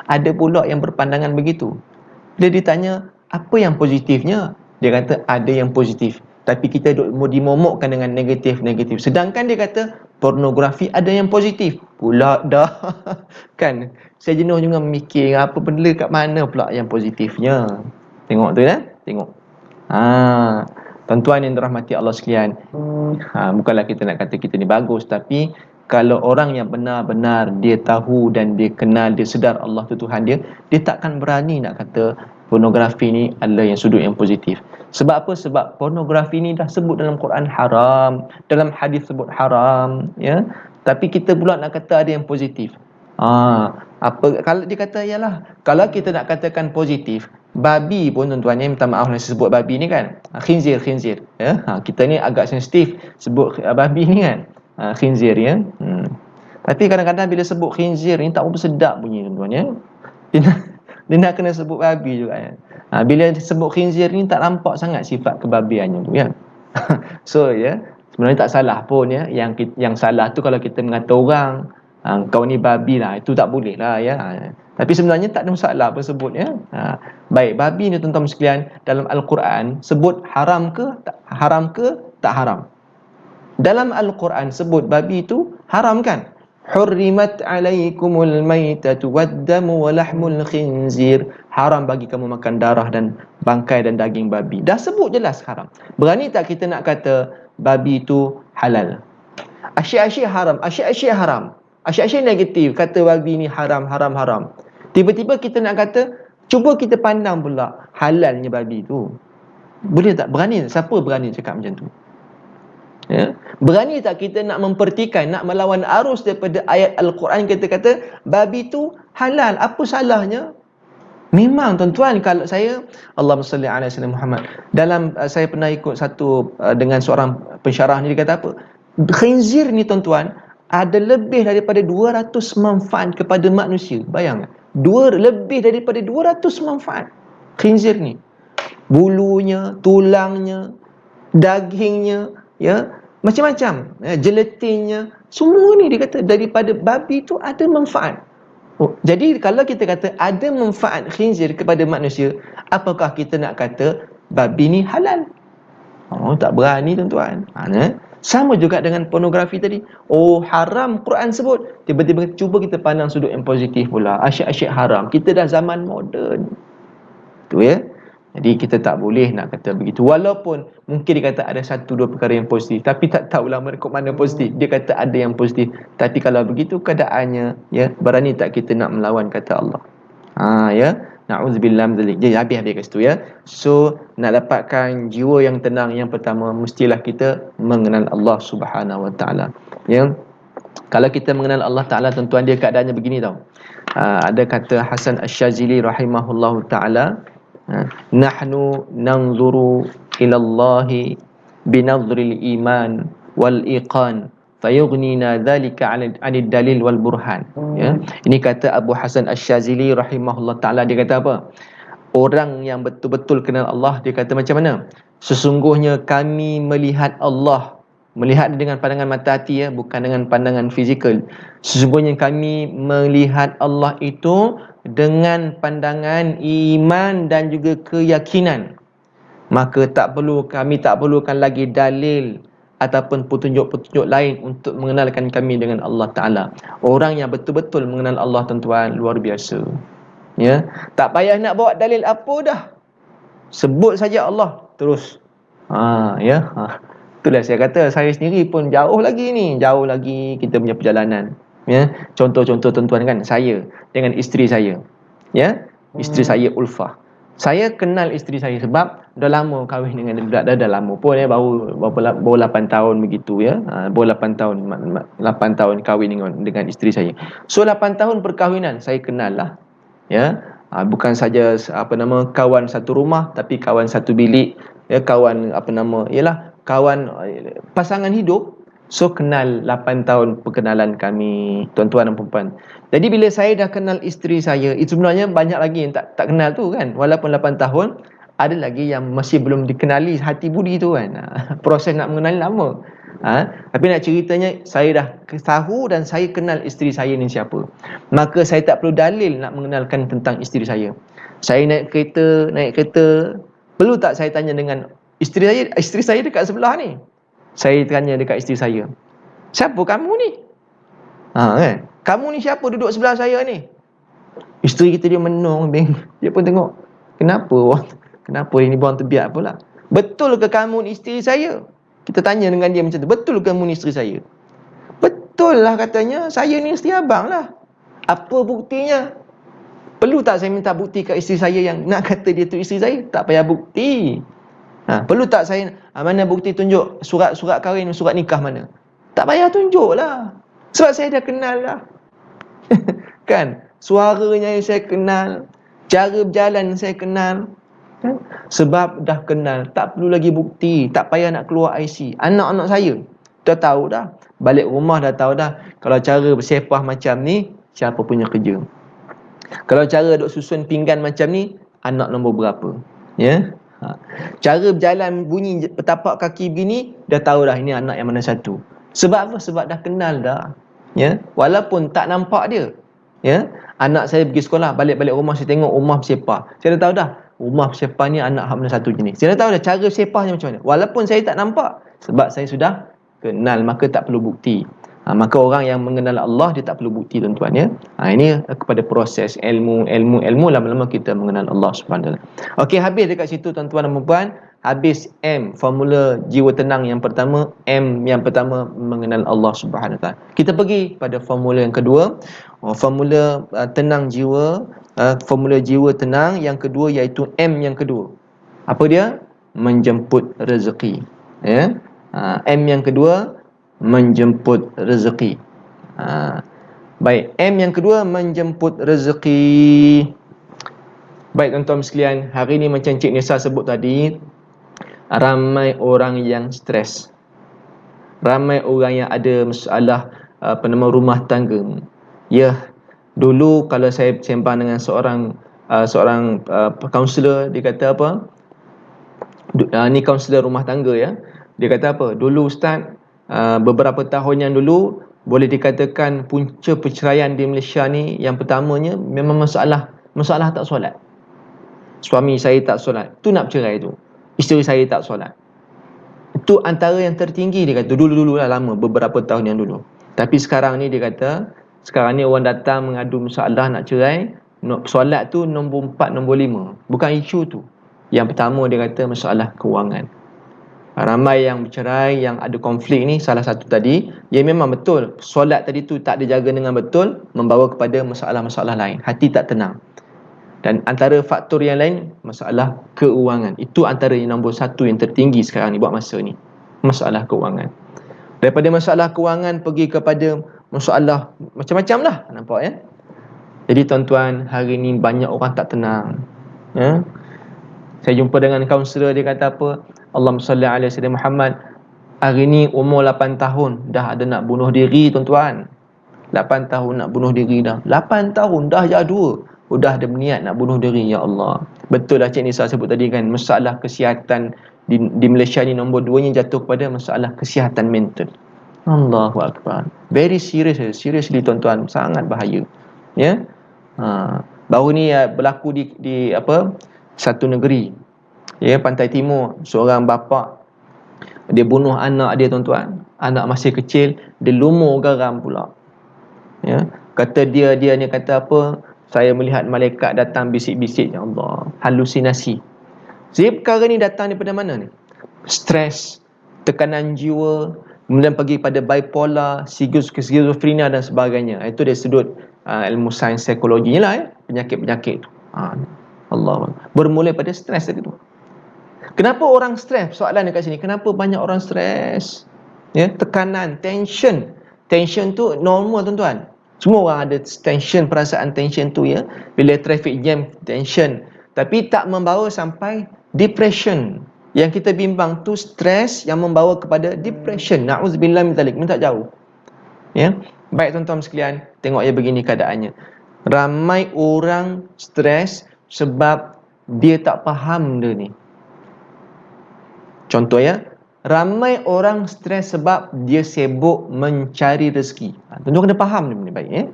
Ada pula yang berpandangan begitu. Dia ditanya apa yang positifnya, dia kata ada yang positif, tapi kita dimomokkan dengan negatif. Sedangkan dia kata pornografi ada yang positif pula dah. Kan saya jenuh juga memikir apa benda kat mana pula yang positifnya. Tengok tu ya, tengok. Tuan-tuan yang dirahmati Allah sekalian, bukanlah kita nak kata kita ni bagus, tapi kalau orang yang benar-benar dia tahu dan dia kenal, dia sedar Allah tu Tuhan dia, dia takkan berani nak kata pornografi ni adalah yang sudut yang positif. Sebab apa? Sebab pornografi ni dah sebut dalam Quran haram, dalam hadis sebut haram, ya. Tapi kita pula nak kata ada yang positif. Apa kalau dia kata ialah kalau kita nak katakan positif, babi pun tuan-tuan ni, minta maaf saya sebut babi ni kan, khinzir ya. Kita ni agak sensitif sebut babi ni kan, khinzir ya. Tapi kadang-kadang bila sebut khinzir ni tak berapa sedap bunyi tuan-tuan ya. Dia nak kena sebut babi juga ya. Bila sebut khinzir ni tak nampak sangat sifat kebabiannya tu ya. So ya, Sebenarnya tak salah pun ya. Yang salah tu kalau kita mengata orang, kau ni babi lah, itu tak boleh lah ya. Tapi sebenarnya tak ada masalah pun sebut ya. Baik, babi ni tuan-tuan sekalian, dalam Al-Quran sebut haram ke tak haram? Dalam Al-Quran sebut babi itu haram kan? Hurrimat alaikumul maitatu waddamu walahmul khinzir. Haram bagi kamu makan darah dan bangkai dan daging babi. Dah sebut jelas haram. Berani tak kita nak kata babi itu halal? Asyik-asyik haram, asyik-asyik haram, asyik-asyik negatif, kata babi ni haram, haram, haram. Tiba-tiba kita nak kata, cuba kita pandang pula halalnya babi tu. Boleh tak? Berani? Siapa berani cakap macam tu? Ya? Berani tak kita nak mempertikai, nak melawan arus daripada ayat Al-Quran, kita kata babi tu halal, apa salahnya? Memang tuan-tuan, kalau saya, Allahumma salli ala sayyidina Muhammad, dalam saya pernah ikut satu dengan seorang pensyarah ni, dia kata apa? Khinzir ni tuan-tuan ada lebih daripada 200 manfaat kepada manusia. Bayang, lebih daripada 200 manfaat khinzir ni. Bulunya, tulangnya, dagingnya, ya, macam-macam, gelatinnya, semua ni dia kata daripada babi tu ada manfaat. Jadi kalau kita kata ada manfaat khinzir kepada manusia, apakah kita nak kata babi ni halal? Tak berani tuan-tuan. Sama juga dengan pornografi tadi. Haram Quran sebut, tiba-tiba cuba kita pandang sudut yang positif pula, asyik-asyik haram. Kita dah zaman moden tu ya. Jadi kita tak boleh nak kata begitu. Walaupun mungkin dia kata ada satu dua perkara yang positif, tapi tak tahu ulama kok mana positif. Dia kata ada yang positif. Tapi kalau begitu keadaannya, ya, berani tak kita nak melawan kata Allah? Ya. Na'udzubillah min dzalik. Jadi habis kat situ ya. So nak dapatkan jiwa yang tenang, yang pertama mestilah kita mengenal Allah Subhanahu Wa Taala. Ya. Kalau kita mengenal Allah Taala, tuan-tuan, dia keadaannya begini tau. Ada kata Hasan Asy-Syadzili rahimahullahu taala, nahnu nanzuru ila Allah binadhril iman wal iqan fayughnina dhalika 'anid dalil wal burhan. Ya, ini kata Abu Hasan Asy-Syadzili rahimahullah taala. Dia kata apa? Orang yang betul-betul kenal Allah, dia kata macam mana? Sesungguhnya kami melihat Allah, melihat dengan pandangan mata hati ya, bukan dengan pandangan fizikal. Sesungguhnya kami melihat Allah itu dengan pandangan iman dan juga keyakinan. Maka kami tak perlukan lagi dalil ataupun petunjuk-petunjuk lain untuk mengenalkan kami dengan Allah Ta'ala. Orang yang betul-betul mengenal Allah, tuan-tuan, luar biasa. Ya, tak payah nak bawa dalil apa dah. Sebut saja Allah terus. Itulah saya kata, saya sendiri pun jauh lagi kita punya perjalanan. Ya, contoh-contoh tuan-tuan kan, saya dengan isteri saya. Ya, isteri saya Ulfah. Saya kenal isteri saya sebab dah lama kahwin dengan dia, dah lama pun ya, baru 8 tahun begitu ya. Baru 8 tahun kahwin dengan isteri saya. So 8 tahun perkahwinan saya kenal lah. Ya, bukan saja kawan satu rumah, tapi kawan satu bilik, ya, kawan kawan pasangan hidup. So kenal 8 tahun perkenalan kami, tuan-tuan dan puan-puan. Jadi bila saya dah kenal isteri saya, itu sebenarnya banyak lagi yang tak kenal tu kan. Walaupun 8 tahun, ada lagi yang masih belum dikenali hati budi tu kan. Proses nak mengenali lama. Tapi nak ceritanya, saya dah tahu dan saya kenal isteri saya ni siapa. Maka saya tak perlu dalil nak mengenalkan tentang isteri saya. Saya naik kereta, perlu tak saya tanya dengan isteri saya dekat sebelah ni. Saya tanya dekat isteri saya, siapa kamu ni? Kan? Kamu ni siapa duduk sebelah saya ni? Isteri kita dia menung, dia pun tengok, kenapa ini buang terbiak pula? Betul ke kamu ni isteri saya? Kita tanya dengan dia macam tu, betul ke kamu ni isteri saya? Betul lah katanya, saya ni isteri abang lah. Apa buktinya? Perlu tak saya minta bukti kat isteri saya yang nak kata dia tu isteri saya? Tak payah bukti. Perlu tak saya, mana bukti, tunjuk surat kahwin, surat nikah mana? Tak payah tunjuk lah, sebab saya dah kenal lah. Kan, suaranya yang saya kenal, cara berjalan saya kenal kan? Sebab dah kenal, tak perlu lagi bukti, tak payah nak keluar IC. Anak-anak saya dah tahu dah, balik rumah dah tahu dah, kalau cara bersepah macam ni, siapa punya kerja. Kalau cara duk susun pinggan macam ni, anak nombor berapa. Ya. Cara berjalan bunyi petapak kaki begini, dah tahu dah ini anak yang mana satu. Sebab apa? Sebab dah kenal dah. Ya, walaupun tak nampak dia. Ya, anak saya pergi sekolah, balik-balik rumah saya tengok rumah bersepah. Saya dah tahu dah, rumah bersepah ni anak hak mana satu jenis. Saya dah tahu dah cara bersepahnya macam mana. Walaupun saya tak nampak, sebab saya sudah kenal, maka tak perlu bukti. Maka orang yang mengenal Allah, dia tak perlu bukti, tuan-tuan ya. Ini kepada proses ilmu lama-lama kita mengenal Allah Subhanahu Wa Taala. Okey, habis dekat situ tuan-tuan dan puan-puan. Habis M, formula jiwa tenang yang pertama. M yang pertama, mengenal Allah Subhanahu Wa Taala. Kita pergi pada formula yang kedua. Formula tenang jiwa, formula jiwa tenang yang kedua, iaitu M yang kedua. Apa dia? Menjemput rezeki. Ya. M yang kedua, menjemput rezeki. Baik, M yang kedua, menjemput rezeki. Baik tuan-tuan sekalian, hari ni macam Cik Nisa sebut tadi, ramai orang yang stres. Ramai orang yang ada masalah rumah tangga. Ya, dulu kalau saya sembang dengan seorang kaunselor, dia kata apa? Ni kaunselor rumah tangga ya. Dia kata apa? Dulu Ustaz, beberapa tahun yang dulu, boleh dikatakan punca perceraian di Malaysia ni, yang pertamanya memang masalah tak solat. Suami saya tak solat, tu nak bercerai tu. Isteri saya tak solat. Itu antara yang tertinggi, dia kata. Dulu-dulu lah, lama, beberapa tahun yang dulu. Tapi sekarang ni dia kata, sekarang ni orang datang mengadu masalah nak cerai, solat tu nombor 4, nombor 5. Bukan isu tu. Yang pertama dia kata masalah kewangan. Ramai yang bercerai, yang ada konflik ni, salah satu tadi, ya memang betul, solat tadi tu tak dijaga dengan betul, membawa kepada masalah-masalah lain. Hati tak tenang. Dan antara faktor yang lain, masalah keuangan. Itu antara yang nombor 1 yang tertinggi sekarang ni buat masa ni. Masalah keuangan. Daripada masalah keuangan pergi kepada masalah macam-macam lah, nampak ya. Jadi tuan-tuan, hari ni banyak orang tak tenang ya. Saya jumpa dengan kaunselor, dia kata apa? Allahumma salli ala sayyidina Muhammad, hari ni umur 8 tahun dah ada nak bunuh diri, tuan-tuan. 8 tahun nak bunuh diri dah. 8 tahun dah jadual, udah ada berniat nak bunuh diri. Ya Allah. Betul lah Cik Nisa sebut tadi kan, masalah kesihatan di Malaysia ni nombor 2 nya jatuh kepada masalah kesihatan mental. Allahu Akbar. Very serious, seriously tuan-tuan, sangat bahaya. Ya. Baru ni berlaku di satu negeri, ya, pantai timur. Seorang bapa, dia bunuh anak dia, tuan-tuan. Anak masih kecil, dia lumur garam pula. Ya, kata dia ni kata apa? Saya melihat malaikat datang bisik-bisik. Ya Allah, halusinasi. Jadi perkara ni datang daripada mana ni? Stres, tekanan jiwa, kemudian pergi pada bipolar, skizofrenia dan sebagainya. Itu dari sudut ilmu sains psikologinya lah ya, penyakit-penyakit tu. Allah, bermula pada stres tadi tu. Kenapa orang stres? Soalan dekat sini, kenapa banyak orang stres? Ya, tekanan, tension. Tension tu normal, tuan-tuan. Semua orang ada tension, perasaan tension tu ya. Bila traffic jam, tension. Tapi tak membawa sampai depression. Yang kita bimbang tu stres yang membawa kepada depression. Na'udzubillah min dzalik, minta jauh. Ya. Baik tuan-tuan sekalian, tengok ya begini keadaannya. Ramai orang stres sebab dia tak faham dia ni. Contoh ya, ramai orang stres sebab dia sibuk mencari rezeki. Tuan-tuan kena faham ni baik ya.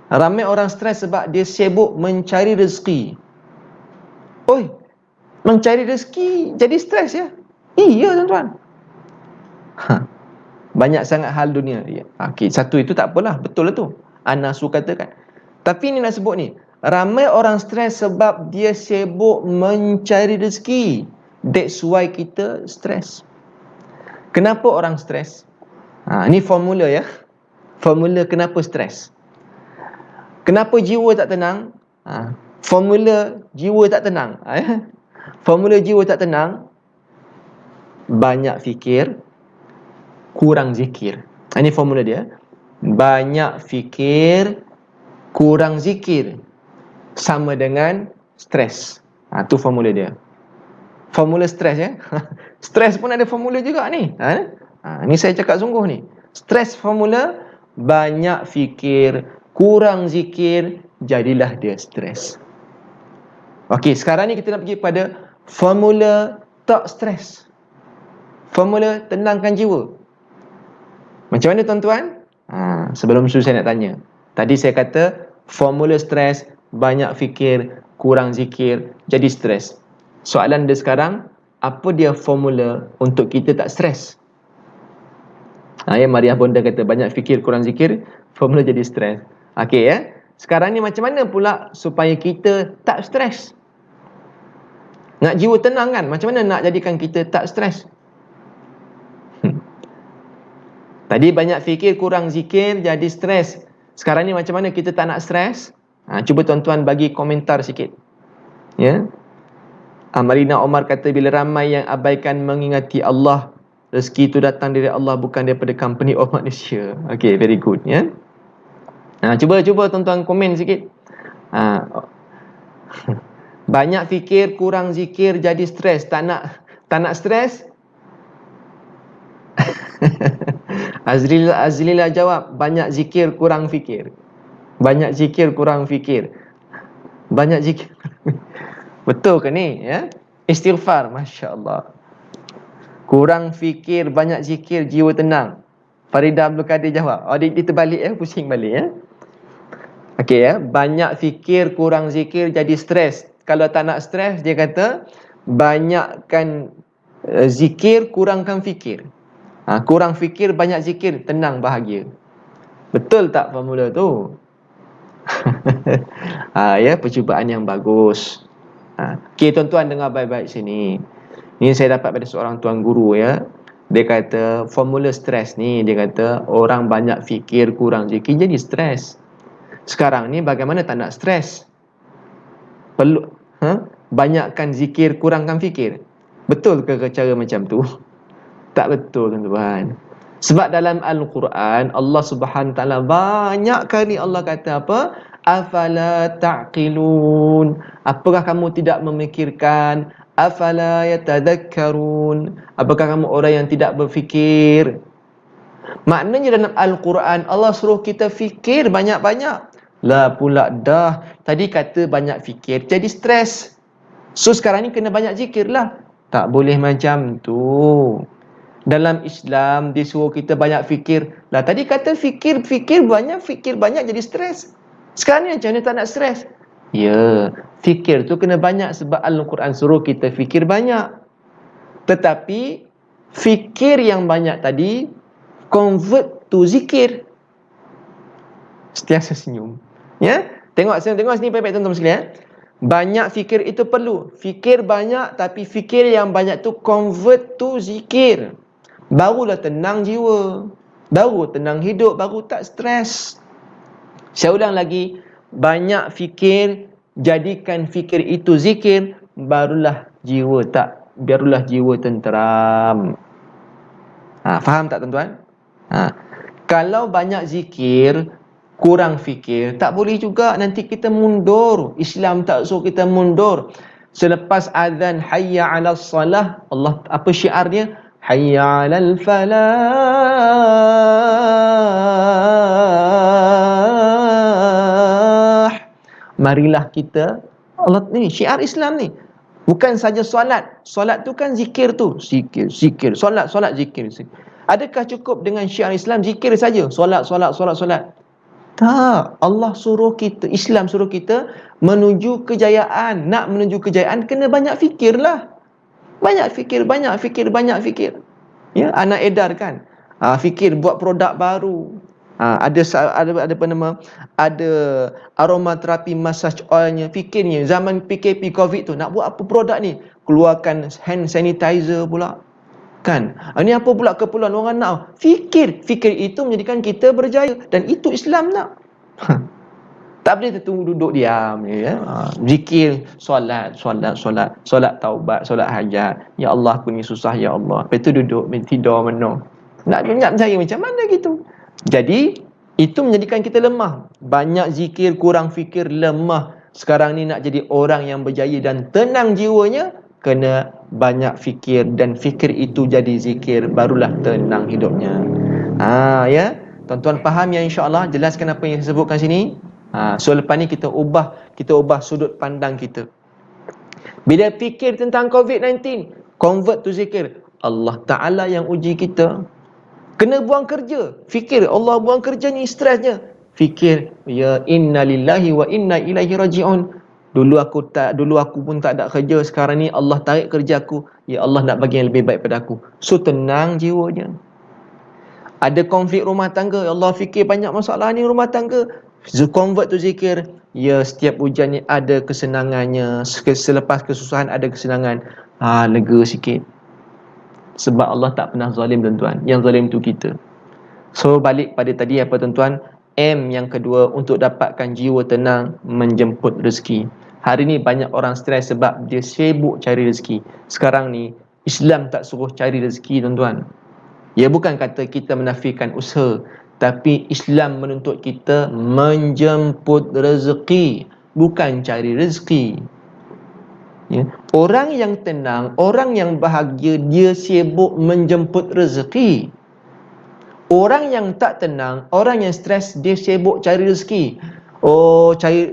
Ramai orang stres sebab dia sibuk mencari rezeki. Oi, mencari rezeki jadi stres ya? Iya tuan-tuan. Banyak sangat hal dunia. Okey, satu itu tak apalah, betul lah tu. Anasu katakan. Tapi ni nak sebut ni, ramai orang stres sebab dia sibuk mencari rezeki. That's why kita stres. Kenapa orang stres? Ni formula ya. Formula kenapa stres. Kenapa jiwa tak tenang? Formula jiwa tak tenang. Formula jiwa tak tenang, banyak fikir, kurang zikir. Ini formula dia. Banyak fikir, kurang zikir, sama dengan stres. Tu formula dia. Formula stres ya. Stres pun ada formula juga ni. Ni saya cakap sungguh ni. Stres formula, banyak fikir, kurang zikir, jadilah dia stres. Okey, sekarang ni kita nak pergi pada formula tak stres, formula tenangkan jiwa. Macam mana tuan-tuan? Sebelum tu saya nak tanya. Tadi saya kata formula stres, banyak fikir, kurang zikir, jadi stres. Soalan dia sekarang, apa dia formula untuk kita tak stres? Ya, Maria Bonda kata banyak fikir, kurang zikir, formula jadi stres. Okey ya. Sekarang ni macam mana pula supaya kita tak stres? Nak jiwa tenang kan? Macam mana nak jadikan kita tak stres? Tadi banyak fikir, kurang zikir, jadi stres. Sekarang ni macam mana kita tak nak stres? Cuba tuan-tuan bagi komentar sikit. Ya. Marina Omar kata bila ramai yang abaikan mengingati Allah, rezeki itu datang dari Allah, bukan daripada company of manusia. Okay, very good. Ya. Cuba tuan-tuan komen sikit. Banyak fikir, kurang zikir, jadi stres. Tak nak stres? Azlila jawab, banyak zikir, kurang fikir. Banyak zikir, kurang fikir. Banyak zikir. Betul ke ni? Ya? Istighfar, Masya Allah. Kurang fikir, banyak zikir, jiwa tenang. Farida Abdul Qadir jawab. Dia terbalik ya, pusing balik ya. Okey ya, banyak fikir, kurang zikir, jadi stres. Kalau tak nak stres, dia kata banyakkan zikir, kurangkan fikir. Kurang fikir, banyak zikir, tenang, bahagia. Betul tak formula tu? Ya, percubaan yang bagus. Okey, tuan-tuan dengar baik-baik sini. Ini saya dapat pada seorang tuan guru ya. Dia kata formula stres ni, dia kata orang banyak fikir, kurang zikir, jadi stres. Sekarang ni bagaimana tak nak stres? Perlu banyakkan zikir, kurangkan fikir. Betul ke cara macam tu? Tak betul tuan-tuan. Sebab dalam Al-Quran Allah Subhanahu Taala banyak kali Allah kata apa? Afala ta'qilun. Apakah kamu tidak memikirkan? Afala yatadhakkarun. Apakah kamu orang yang tidak berfikir? Maknanya dalam Al-Quran Allah suruh kita fikir banyak-banyak. Lah pula dah. Tadi kata banyak fikir jadi stres. So sekarang ni kena banyak zikir lah. Tak boleh macam tu. Dalam Islam disuruh kita banyak fikir. Lah tadi kata fikir banyak jadi stres. Sekarang ni macam mana tak nak stres? Ya, fikir tu kena banyak sebab Al-Quran suruh kita fikir banyak. Tetapi fikir yang banyak tadi convert to zikir. Setiasa senyum. Ya, tengok sini baik-baik tuan-tuan sekalian. Banyak fikir itu perlu. Fikir banyak tapi fikir yang banyak tu convert to zikir. Barulah tenang jiwa, baru tenang hidup, baru tak stres. Saya ulang lagi, banyak fikir, jadikan fikir itu zikir, barulah jiwa tenteram. Faham tak tuan-tuan? Kalau banyak zikir, kurang fikir, tak boleh juga, nanti kita mundur. Islam tak suruh kita mundur. Selepas azan hayya 'alas salah, Allah apa syiarnya? Hayya 'alal falah. Marilah kita, Allah ni syiar Islam ni. Bukan saja solat. Solat tu kan zikir tu. Zikir. Solat, zikir. Adakah cukup dengan syiar Islam zikir saja? Solat. Tak. Allah suruh kita, Islam suruh kita menuju kejayaan. Nak menuju kejayaan kena banyak fikirlah. Banyak fikir. Ya, anak edar kan. Fikir buat produk baru. Ada apa nama? Ada aromaterapi massage oilnya. Fikirnya zaman PKP COVID tu nak buat apa produk ni? Keluarkan hand sanitizer pula. Kan? Ini apa pula keperluan orang nak? Fikir itu menjadikan kita berjaya dan itu Islam nak. Tak boleh tertunggu duduk diam ya. Zikir, solat, taubat, solat hajat. Ya Allah, aku ni susah ya Allah. Lepas tu duduk tidur menung. Nak percaya macam mana gitu. Jadi itu menjadikan kita lemah. Banyak zikir, kurang fikir, lemah. Sekarang ni nak jadi orang yang berjaya dan tenang jiwanya, kena banyak fikir dan fikir itu jadi zikir, barulah tenang hidupnya. Ya. Tuan-tuan faham ya, insya-Allah jelaskan apa yang saya sebutkan sini. So lepas ni kita ubah sudut pandang kita. Bila fikir tentang COVID-19, convert tu zikir. Allah Ta'ala yang uji kita. Kena buang kerja, fikir Allah buang kerja ni stresnya. Fikir, ya inna lillahi wa inna ilaihi raji'un. Dulu aku pun tak ada kerja, sekarang ni Allah tarik kerja aku. Ya Allah nak bagi yang lebih baik pada aku. So tenang jiwanya. Ada konflik rumah tangga, ya Allah fikir banyak masalah ni rumah tangga. Convert tu zikir, ya setiap ujian ni ada kesenangannya, selepas kesusahan ada kesenangan. Lega sikit. Sebab Allah tak pernah zalim tuan-tuan. Yang zalim tu kita. So balik pada tadi apa tuan-tuan, M yang kedua untuk dapatkan jiwa tenang, menjemput rezeki. Hari ni banyak orang stres sebab dia sibuk cari rezeki. Sekarang ni Islam tak suruh cari rezeki tuan-tuan. Ya bukan kata kita menafikan usaha, tapi Islam menuntut kita menjemput rezeki, bukan cari rezeki. Ya. Orang yang tenang, orang yang bahagia, dia sibuk menjemput rezeki. Orang yang tak tenang, orang yang stres, dia sibuk cari rezeki. Oh, cari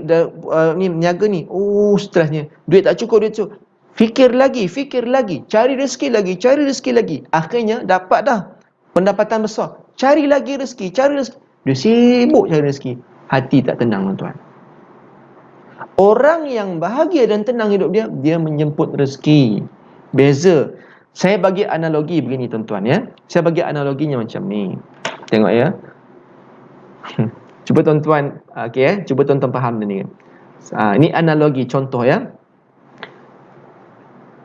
ni niaga ni. Oh, stresnya. Duit tak cukup, duit cukup. Fikir lagi, cari rezeki lagi. Akhirnya dapat dah pendapatan besar. Cari lagi rezeki, Dia sibuk cari rezeki. Hati tak tenang tuan-tuan. Orang yang bahagia dan tenang hidup dia, dia menjemput rezeki. Beza. Saya bagi analogi begini tuan-tuan ya. Saya bagi analoginya macam ni. Tengok ya. Cuba tuan-tuan, okey ya. Cuba tuan-tuan faham ni. Ini analogi contoh ya.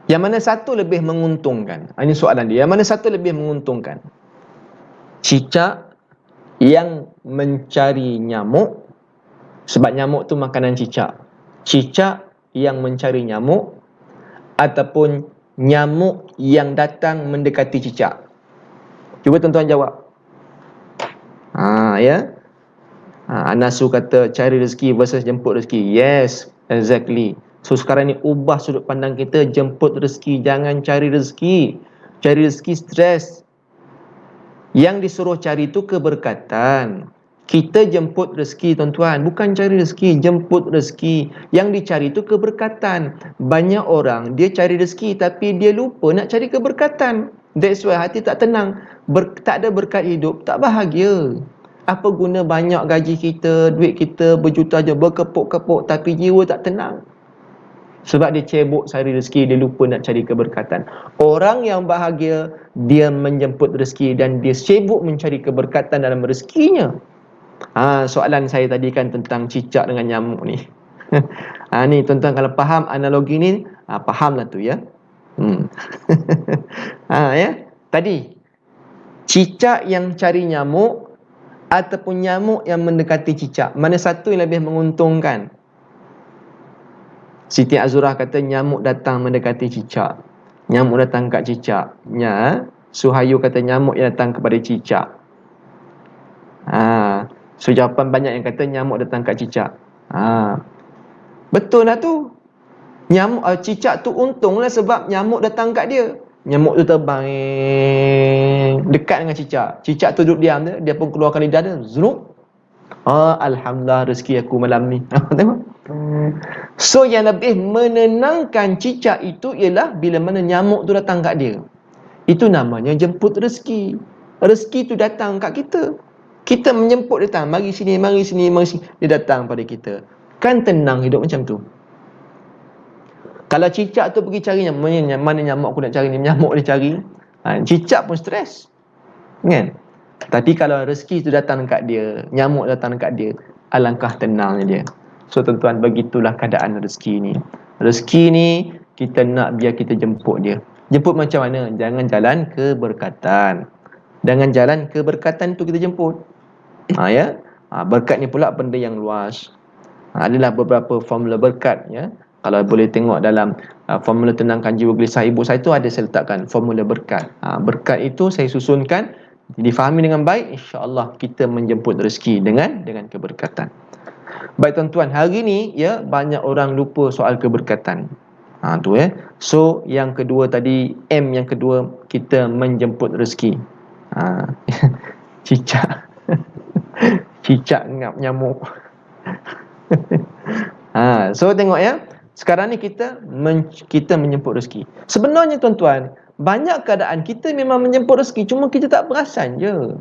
Yang mana satu lebih menguntungkan? Ini soalan dia. Yang mana satu lebih menguntungkan? Cicak yang mencari nyamuk, sebab nyamuk tu makanan cicak. Cicak yang mencari nyamuk ataupun nyamuk yang datang mendekati cicak. Cuba tuan-tuan jawab. Ya. Anasu kata cari rezeki versus jemput rezeki. Yes, exactly. So sekarang ni ubah sudut pandang kita, jemput rezeki, jangan cari rezeki. Cari rezeki stres. Yang disuruh cari tu keberkatan. Kita jemput rezeki tuan-tuan, bukan cari rezeki, jemput rezeki. Yang dicari tu keberkatan. Banyak orang dia cari rezeki tapi dia lupa nak cari keberkatan. That's why hati tak tenang. Tak ada berkat hidup, tak bahagia. Apa guna banyak gaji kita, duit kita berjuta je, berkepuk-kepuk tapi jiwa tak tenang. Sebab dia cebok cari rezeki, dia lupa nak cari keberkatan. Orang yang bahagia, dia menjemput rezeki dan dia sibuk mencari keberkatan dalam rezekinya. Soalan saya tadi kan tentang cicak dengan nyamuk ni. Ni tuan-tuan kalau faham analogi ni, fahamlah tu ya. Ya. Tadi cicak yang cari nyamuk ataupun nyamuk yang mendekati cicak, mana satu yang lebih menguntungkan? Siti Azurah kata nyamuk datang mendekati cicak. Nyamuk datang kat cicak. Suhayu kata nyamuk yang datang kepada cicak. So jawapan banyak yang kata nyamuk datang kat cicak. Betul lah tu. Nyamuk cicak tu untunglah sebab nyamuk datang kat dia. Nyamuk tu terbang dekat dengan cicak. Cicak tu duduk diam dia pun keluarkan lidah dia. Zrup. Alhamdulillah rezeki aku malam ni. Tengok. So yang lebih menenangkan cicak itu ialah bila mana nyamuk tu datang kat dia. Itu namanya jemput rezeki. Rezeki tu datang kat kita. Kita menjemput datang, mari sini. Dia datang pada kita. Kan tenang hidup macam tu. Kalau cicak tu pergi cari mana nyamuk aku nak cari ni, nyamuk dia cari, cicak pun stres. Kan? Tapi kalau rezeki tu datang kat dia, nyamuk datang kat dia, alangkah tenangnya dia. So tuan-tuan, begitulah keadaan rezeki ni. Rezeki ni kita nak biar kita jemput dia. Jemput macam mana? Jangan jalan keberkatan. Dengan jalan keberkatan tu kita jemput. Ya. Berkat ni pula benda yang luas. Adalah beberapa formula berkat ya. Kalau boleh tengok dalam formula tenangkan jiwa gelisah ibu saya tu ada saya letakkan formula berkat. Berkat itu saya susunkan, difahami dengan baik, insya-Allah kita menjemput rezeki dengan keberkatan. Baik tuan-tuan, hari ni ya banyak orang lupa soal keberkatan. Tu ya. So yang kedua tadi, M yang kedua, kita menjemput rezeki. Cicak. Cicak ngap nyamuk. So tengok ya. Sekarang ni kita menjemput rezeki. Sebenarnya tuan-tuan, banyak keadaan kita memang menjemput rezeki, cuma kita tak perasan je.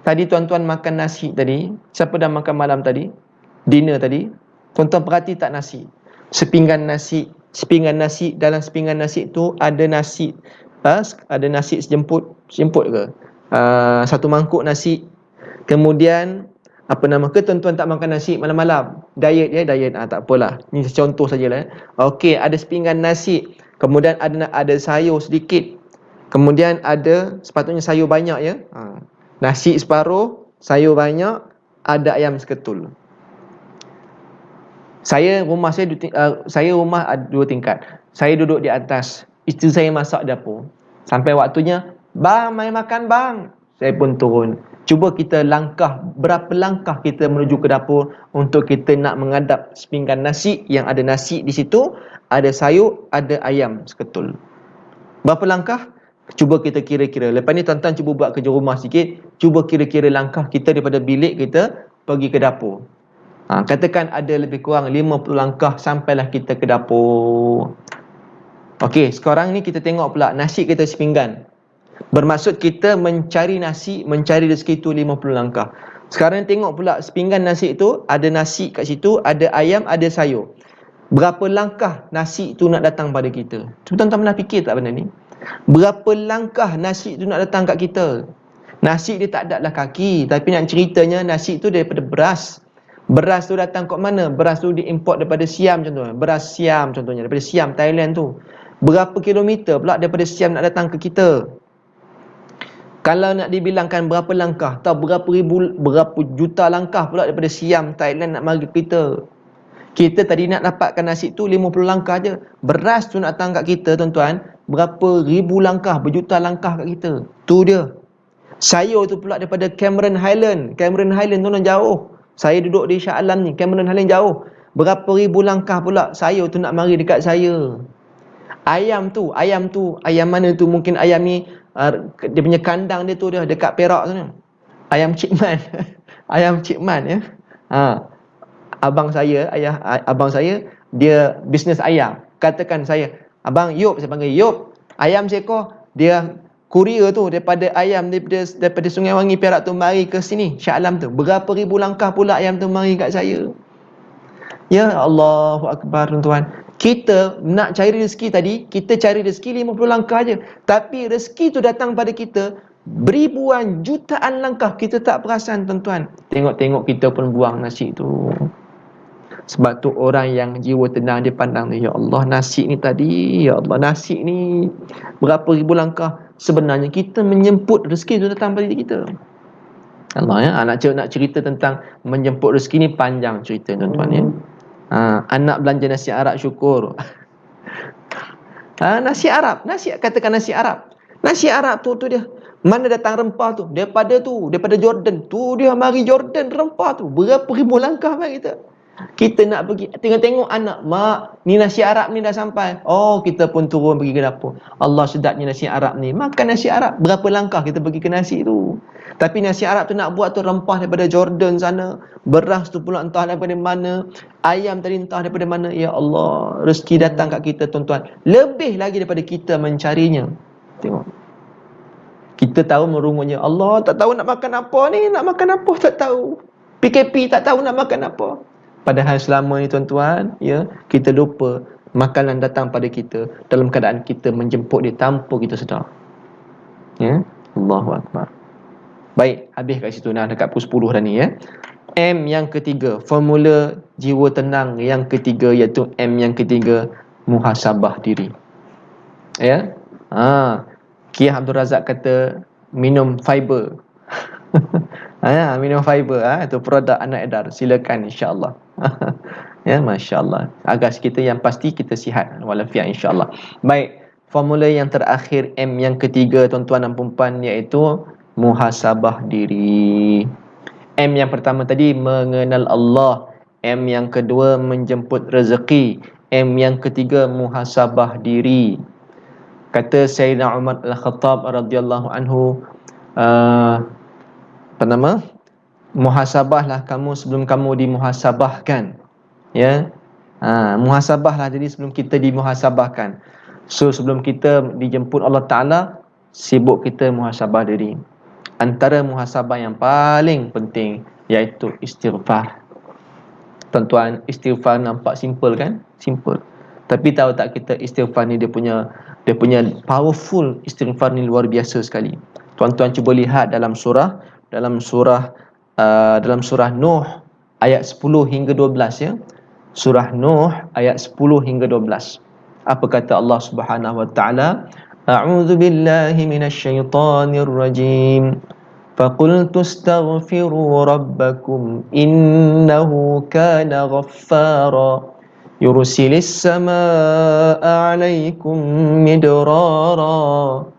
Tadi tuan-tuan makan nasi tadi, siapa dah makan malam tadi? Dinner tadi. Tuan-tuan perhati tak nasi? Sepinggan nasi, dalam sepinggan nasi tu ada nasi, ada nasi sejemput ke? Satu mangkuk nasi. Kemudian ke tuan-tuan tak makan nasi malam-malam, diet tak apalah, ni contoh sajalah. Okey, ada sepinggan nasi, kemudian ada sayur sedikit, kemudian ada, sepatutnya sayur banyak ya, nasi separuh, sayur banyak, ada ayam seketul. Rumah ada 2 tingkat. Saya duduk di atas, isteri saya masak dapur. Sampai waktunya, bang, mai makan bang, saya pun turun. Cuba kita berapa langkah kita menuju ke dapur untuk kita nak mengadap sepinggan nasi yang ada nasi di situ, ada sayur, ada ayam seketul. Berapa langkah? Cuba kita kira-kira. Lepas ni tuan-tuan cuba buat kerja rumah sikit. Cuba kira-kira langkah kita daripada bilik kita pergi ke dapur. Katakan ada lebih kurang 50 langkah sampailah kita ke dapur. Okey, sekarang ni kita tengok pula nasi kita sepinggan. Bermaksud kita mencari rezeki tu 50 langkah. Sekarang tengok pula sepinggan nasi tu, ada nasi kat situ, ada ayam, ada sayur. Berapa langkah nasi tu nak datang pada kita? Tuan-tuan pernah fikir tak benda ni? Berapa langkah nasi tu nak datang kat kita? Nasi dia tak ada lah kaki, tapi nak ceritanya nasi tu daripada beras. Beras tu datang kat mana? Beras tu diimport daripada Siam contohnya. Beras Siam contohnya, daripada Siam, Thailand tu. Berapa kilometer pula daripada Siam nak datang ke kita? Kalau nak dibilangkan berapa langkah, tahu berapa juta langkah pula daripada Siam, Thailand nak mari ke kita. Kita tadi nak dapatkan nasi tu 50 langkah je. Beras tu nak datang kat kita tuan-tuan, berapa ribu langkah, berjuta langkah kat kita. Tu dia. Sayur tu pula daripada Cameron Highland. Cameron Highland tu jauh. Saya duduk di Shah Alam ni, Cameron Highland jauh. Berapa ribu langkah pula sayur tu nak mari dekat saya. Ayam mana tu? Mungkin ayam ni dia punya kandang dia tu dia dekat Perak sana. Ayam Cik Man. Ayam Cik Man ya. Abang saya dia bisnes ayam. Katakan saya, abang Yop, saya panggil Yop, ayam seekor, dia kurier tu daripada daripada Sungai Wangi Perak tu mari ke sini Shah Alam tu. Berapa ribu langkah pula ayam tu mari kat saya. Ya Allahu Akbar tuan-tuan. Kita nak cari rezeki tadi, kita cari rezeki 50 langkah je. Tapi rezeki tu datang pada kita beribuan, jutaan langkah, kita tak perasan tuan-tuan. Tengok-tengok kita pun buang nasi tu. Sebab tu orang yang jiwa tenang dia pandang tu, ya Allah nasi ni tadi, ya Allah nasi ni berapa ribu langkah. Sebenarnya kita menjemput rezeki tu datang pada kita. Allah ya, nak cerita tentang menjemput rezeki ni panjang cerita tuan-tuan ya. Anak belanja nasi Arab syukur. Nasi Arab, katakan nasi Arab. Nasi Arab tu dia. Mana datang rempah tu? Daripada Jordan. Tu dia mari Jordan rempah tu. Berapa ribu langkah mari kita. Kita nak pergi tengok anak, mak, ni nasi Arab ni dah sampai. Oh, kita pun turun pergi ke dapur. Allah sedapnya nasi Arab ni. Makan nasi Arab. Berapa langkah kita pergi ke nasi tu. Tapi nasi Arab tu nak buat tu rempah daripada Jordan sana. Beras tu pula entah daripada mana. Ayam tadi entah daripada mana. Ya Allah, rezeki datang kat kita tuan-tuan. Lebih lagi daripada kita mencarinya. Tengok. Kita tahu merungunya, Allah tak tahu nak makan apa ni, nak makan apa tak tahu. PKP tak tahu nak makan apa. Padahal selama ni tuan-tuan, ya, kita lupa makanan datang pada kita dalam keadaan kita menjemput dia tanpa kita sedar. Ya, Allahu Akbar. Baik, habis kat situ dah, dekat pukul 10 dah ni ya. M yang ketiga, formula jiwa tenang yang ketiga, iaitu M yang ketiga, muhasabah diri. Ya. Kiai Abdul Razak kata minum fiber. Minum fiber, itu produk anak edar. Silakan insya-Allah. Ya, masya-Allah. Agar kita yang pasti kita sihat walafiat insya-Allah. Baik, formula yang terakhir M yang ketiga tuan-tuan dan puan-puan, iaitu muhasabah diri. M yang pertama tadi mengenal Allah. M yang kedua menjemput rezeki. M yang ketiga muhasabah diri. Kata Sayyidina Umar Al-Khattab radhiyallahu anhu, muhasabahlah kamu sebelum kamu dimuhasabahkan. Ya. Muhasabahlah diri sebelum kita dimuhasabahkan. So sebelum kita dijemput Allah Ta'ala, sibuk kita muhasabah diri. Antara muhasabah yang paling penting iaitu istighfar. Tuan-tuan, istighfar nampak simple kan? Simple. Tapi tahu tak kita istighfar ni dia punya powerful. Istighfar ni luar biasa sekali. Tuan-tuan cuba lihat dalam surah Nuh ayat 10 hingga 12 ya. Surah Nuh ayat 10 hingga 12. Apa kata Allah Subhanahu wa taala? A'udzu billahi minasyaitonir rajim. فَقُلْتُ اسْتَغْفِرُوا رَبَّكُمْ إِنَّهُ كَانَ غَفَّارًا يُرْسِلِ السَّمَاءَ عَلَيْكُمْ مِدْرَارًا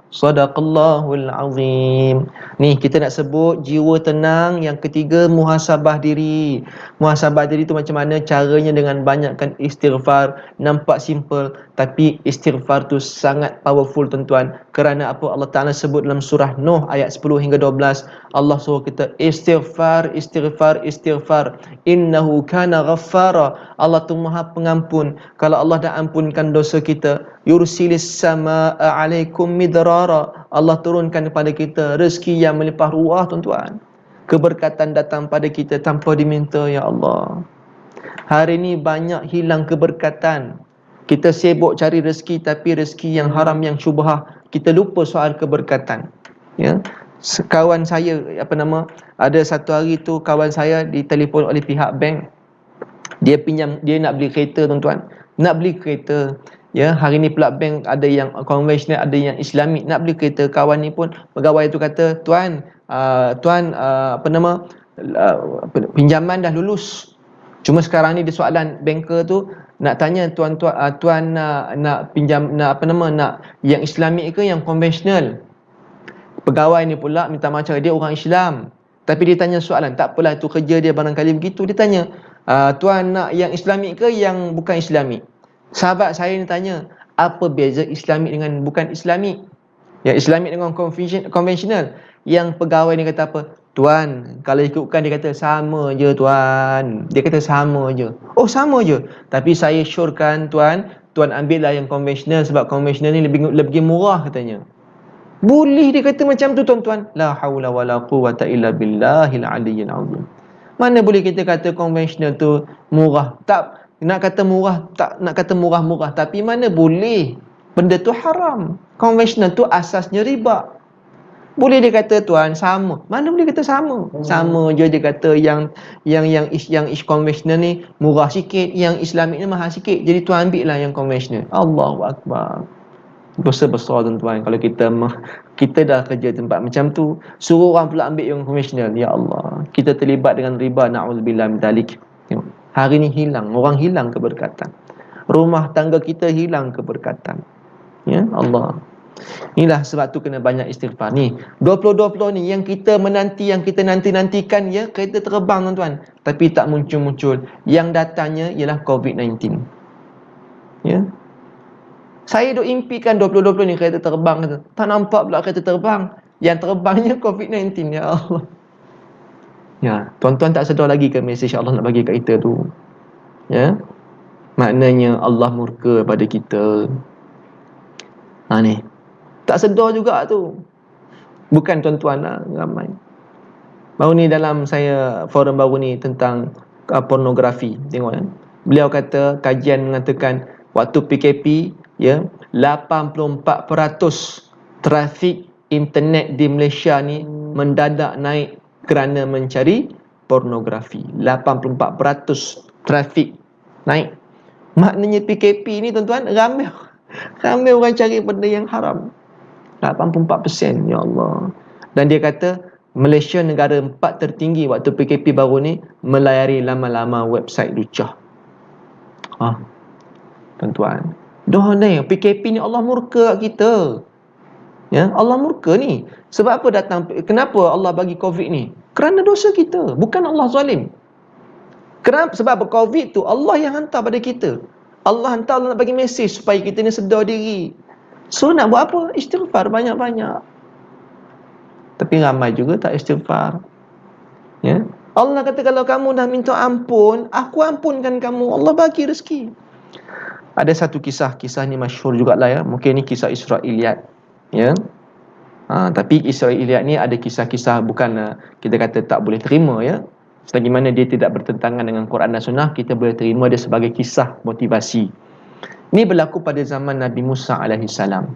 Sadaqallahul Azim. Ni kita nak sebut jiwa tenang. Yang ketiga, muhasabah diri. Muhasabah diri tu macam mana? Caranya dengan banyakkan istighfar. Nampak simple, tapi istighfar tu sangat powerful tuan-tuan. Kerana apa Allah Ta'ala sebut dalam surah Nuh ayat 10 hingga 12. Allah suruh kita istighfar, istighfar, istighfar. Innahu kana ghaffara. Allah tu maha pengampun. Kalau Allah dah ampunkan dosa kita, yursilis samaa alaikum midrara. Allah turunkan kepada kita rezeki yang melimpah ruah tuan-tuan. Keberkatan datang pada kita tanpa diminta, ya Allah. Hari ini banyak hilang keberkatan. Kita sibuk cari rezeki, tapi rezeki yang haram, yang syubhah. Kita lupa soal keberkatan. Ya. Kawan saya, ada satu hari tu kawan saya ditelefon oleh pihak bank. Dia nak beli kereta tuan-tuan. Nak beli kereta. Ya, hari ni pula bank ada yang konvensional, ada yang Islamik. Nak beli kereta, kawan ni pun pegawai tu kata, pinjaman dah lulus. Cuma sekarang ni dia soalan banker tu nak tanya tuan nak pinjam nak yang Islamik ke yang konvensional. Pegawai ni pula minta maaf, dia orang Islam. Tapi dia tanya soalan, tak apalah, itu kerja dia barangkali begitu. Dia tanya, tuan nak yang Islamik ke yang bukan Islamik? Sahabat saya ni tanya, apa beza Islamik dengan bukan Islamik? Yang Islamik dengan konvensional. Yang pegawai ni kata apa? Tuan, kalau ikutkan dia kata sama je tuan. Dia kata sama je. Oh, sama je. Tapi saya syorkan tuan ambillah yang konvensional sebab konvensional ni lebih murah katanya. Boleh dia kata macam tu tuan-tuan. La haula wala quwata illa billahil aliyyil azim. Mana boleh kita kata konvensional tu murah? Tak nak kata murah, tapi mana boleh? Benda tu haram. Konvensional tu asasnya riba. Boleh dia kata tuan sama. Mana boleh kata sama? Sama je dia kata yang konvensional ni murah sikit, yang Islamik ni mahal sikit. Jadi tuan ambil lah yang konvensional. Allahu akbar. Dosa besar tuan-tuan kalau kita dah kerja tempat macam tu, suruh orang pula ambil yang konvensional. Ya Allah, kita terlibat dengan riba, na'udzubillah min dzalik. Hari ni orang hilang keberkatan. Rumah tangga kita hilang keberkatan. Ya Allah. Inilah sebab tu kena banyak istighfar. Ni 2020 ni yang kita menanti, yang kita nanti-nantikan, ya, kereta terbang tuan-tuan, tapi tak muncul-muncul. Yang datangnya ialah COVID-19. Ya. Saya duk impikan 2020 ni kereta terbang, tak nampak pula kereta terbang. Yang terbangnya COVID-19, ya Allah. Ya, tuan-tuan tak sedar lagi ke mesej Allah nak bagi kat kita tu? Ya. Maknanya Allah murka pada kita. Ni. Tak sedar juga tu. Bukan tuan-tuan lah, ramai. Baru ni dalam saya forum baru ni tentang pornografi. Tengok kan. Beliau kata kajian mengatakan waktu PKP, ya, 84% trafik internet di Malaysia ni mendadak naik kerana mencari pornografi. 84% trafik naik. Maknanya PKP ni tuan-tuan, ramai orang cari benda yang haram. 84%, ya Allah. Dan dia kata Malaysia negara 4 tertinggi waktu PKP baru ni melayari lama-lama website lucah. Tuan-tuan, dah ni PKP ni Allah murka kat kita. Ya, Allah murka ni. Sebab apa kenapa Allah bagi COVID ni? Kerana dosa kita, bukan Allah zalim. Kenapa? Sebab COVID tu Allah yang hantar pada kita. Allah hantar, Allah nak bagi mesej supaya kita ni sedar diri. So nak buat apa? Istighfar banyak-banyak. Tapi ramai juga tak istighfar. Ya. Allah kata kalau kamu dah minta ampun, aku ampunkan kamu. Allah bagi rezeki. Ada satu kisah ni masyhur jugalah ya. Mungkin ni kisah Israiliyat. Ya. Tapi Israiliyat ni ada kisah-kisah bukan kita kata tak boleh terima ya. Selagi mana dia tidak bertentangan dengan Quran dan Sunnah, kita boleh terima dia sebagai kisah motivasi. Ini berlaku pada zaman Nabi Musa alaihi salam.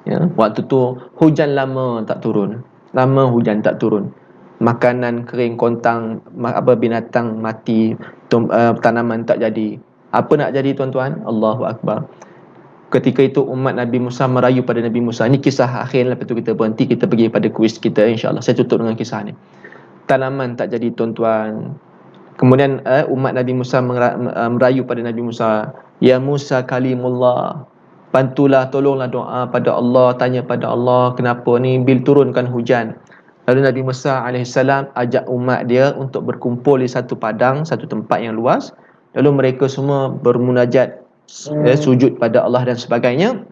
Ya, waktu tu hujan lama tak turun. Lama hujan tak turun. Makanan kering kontang, binatang mati, tanaman tak jadi. Apa nak jadi tuan-tuan? Allahu Akbar. Ketika itu umat Nabi Musa merayu pada Nabi Musa. Ini kisah akhir, lepas tu kita berhenti, kita pergi pada kuis kita insya-Allah. Saya tutup dengan kisah ni. Tanaman tak jadi tuan-tuan. Kemudian umat Nabi Musa merayu pada Nabi Musa, ya Musa kalimullah, bantulah, tolonglah doa pada Allah, tanya pada Allah kenapa ni, bil turunkan hujan. Lalu Nabi Musa AS ajak umat dia untuk berkumpul di satu padang, satu tempat yang luas. Lalu mereka semua bermunajat, sujud pada Allah dan sebagainya.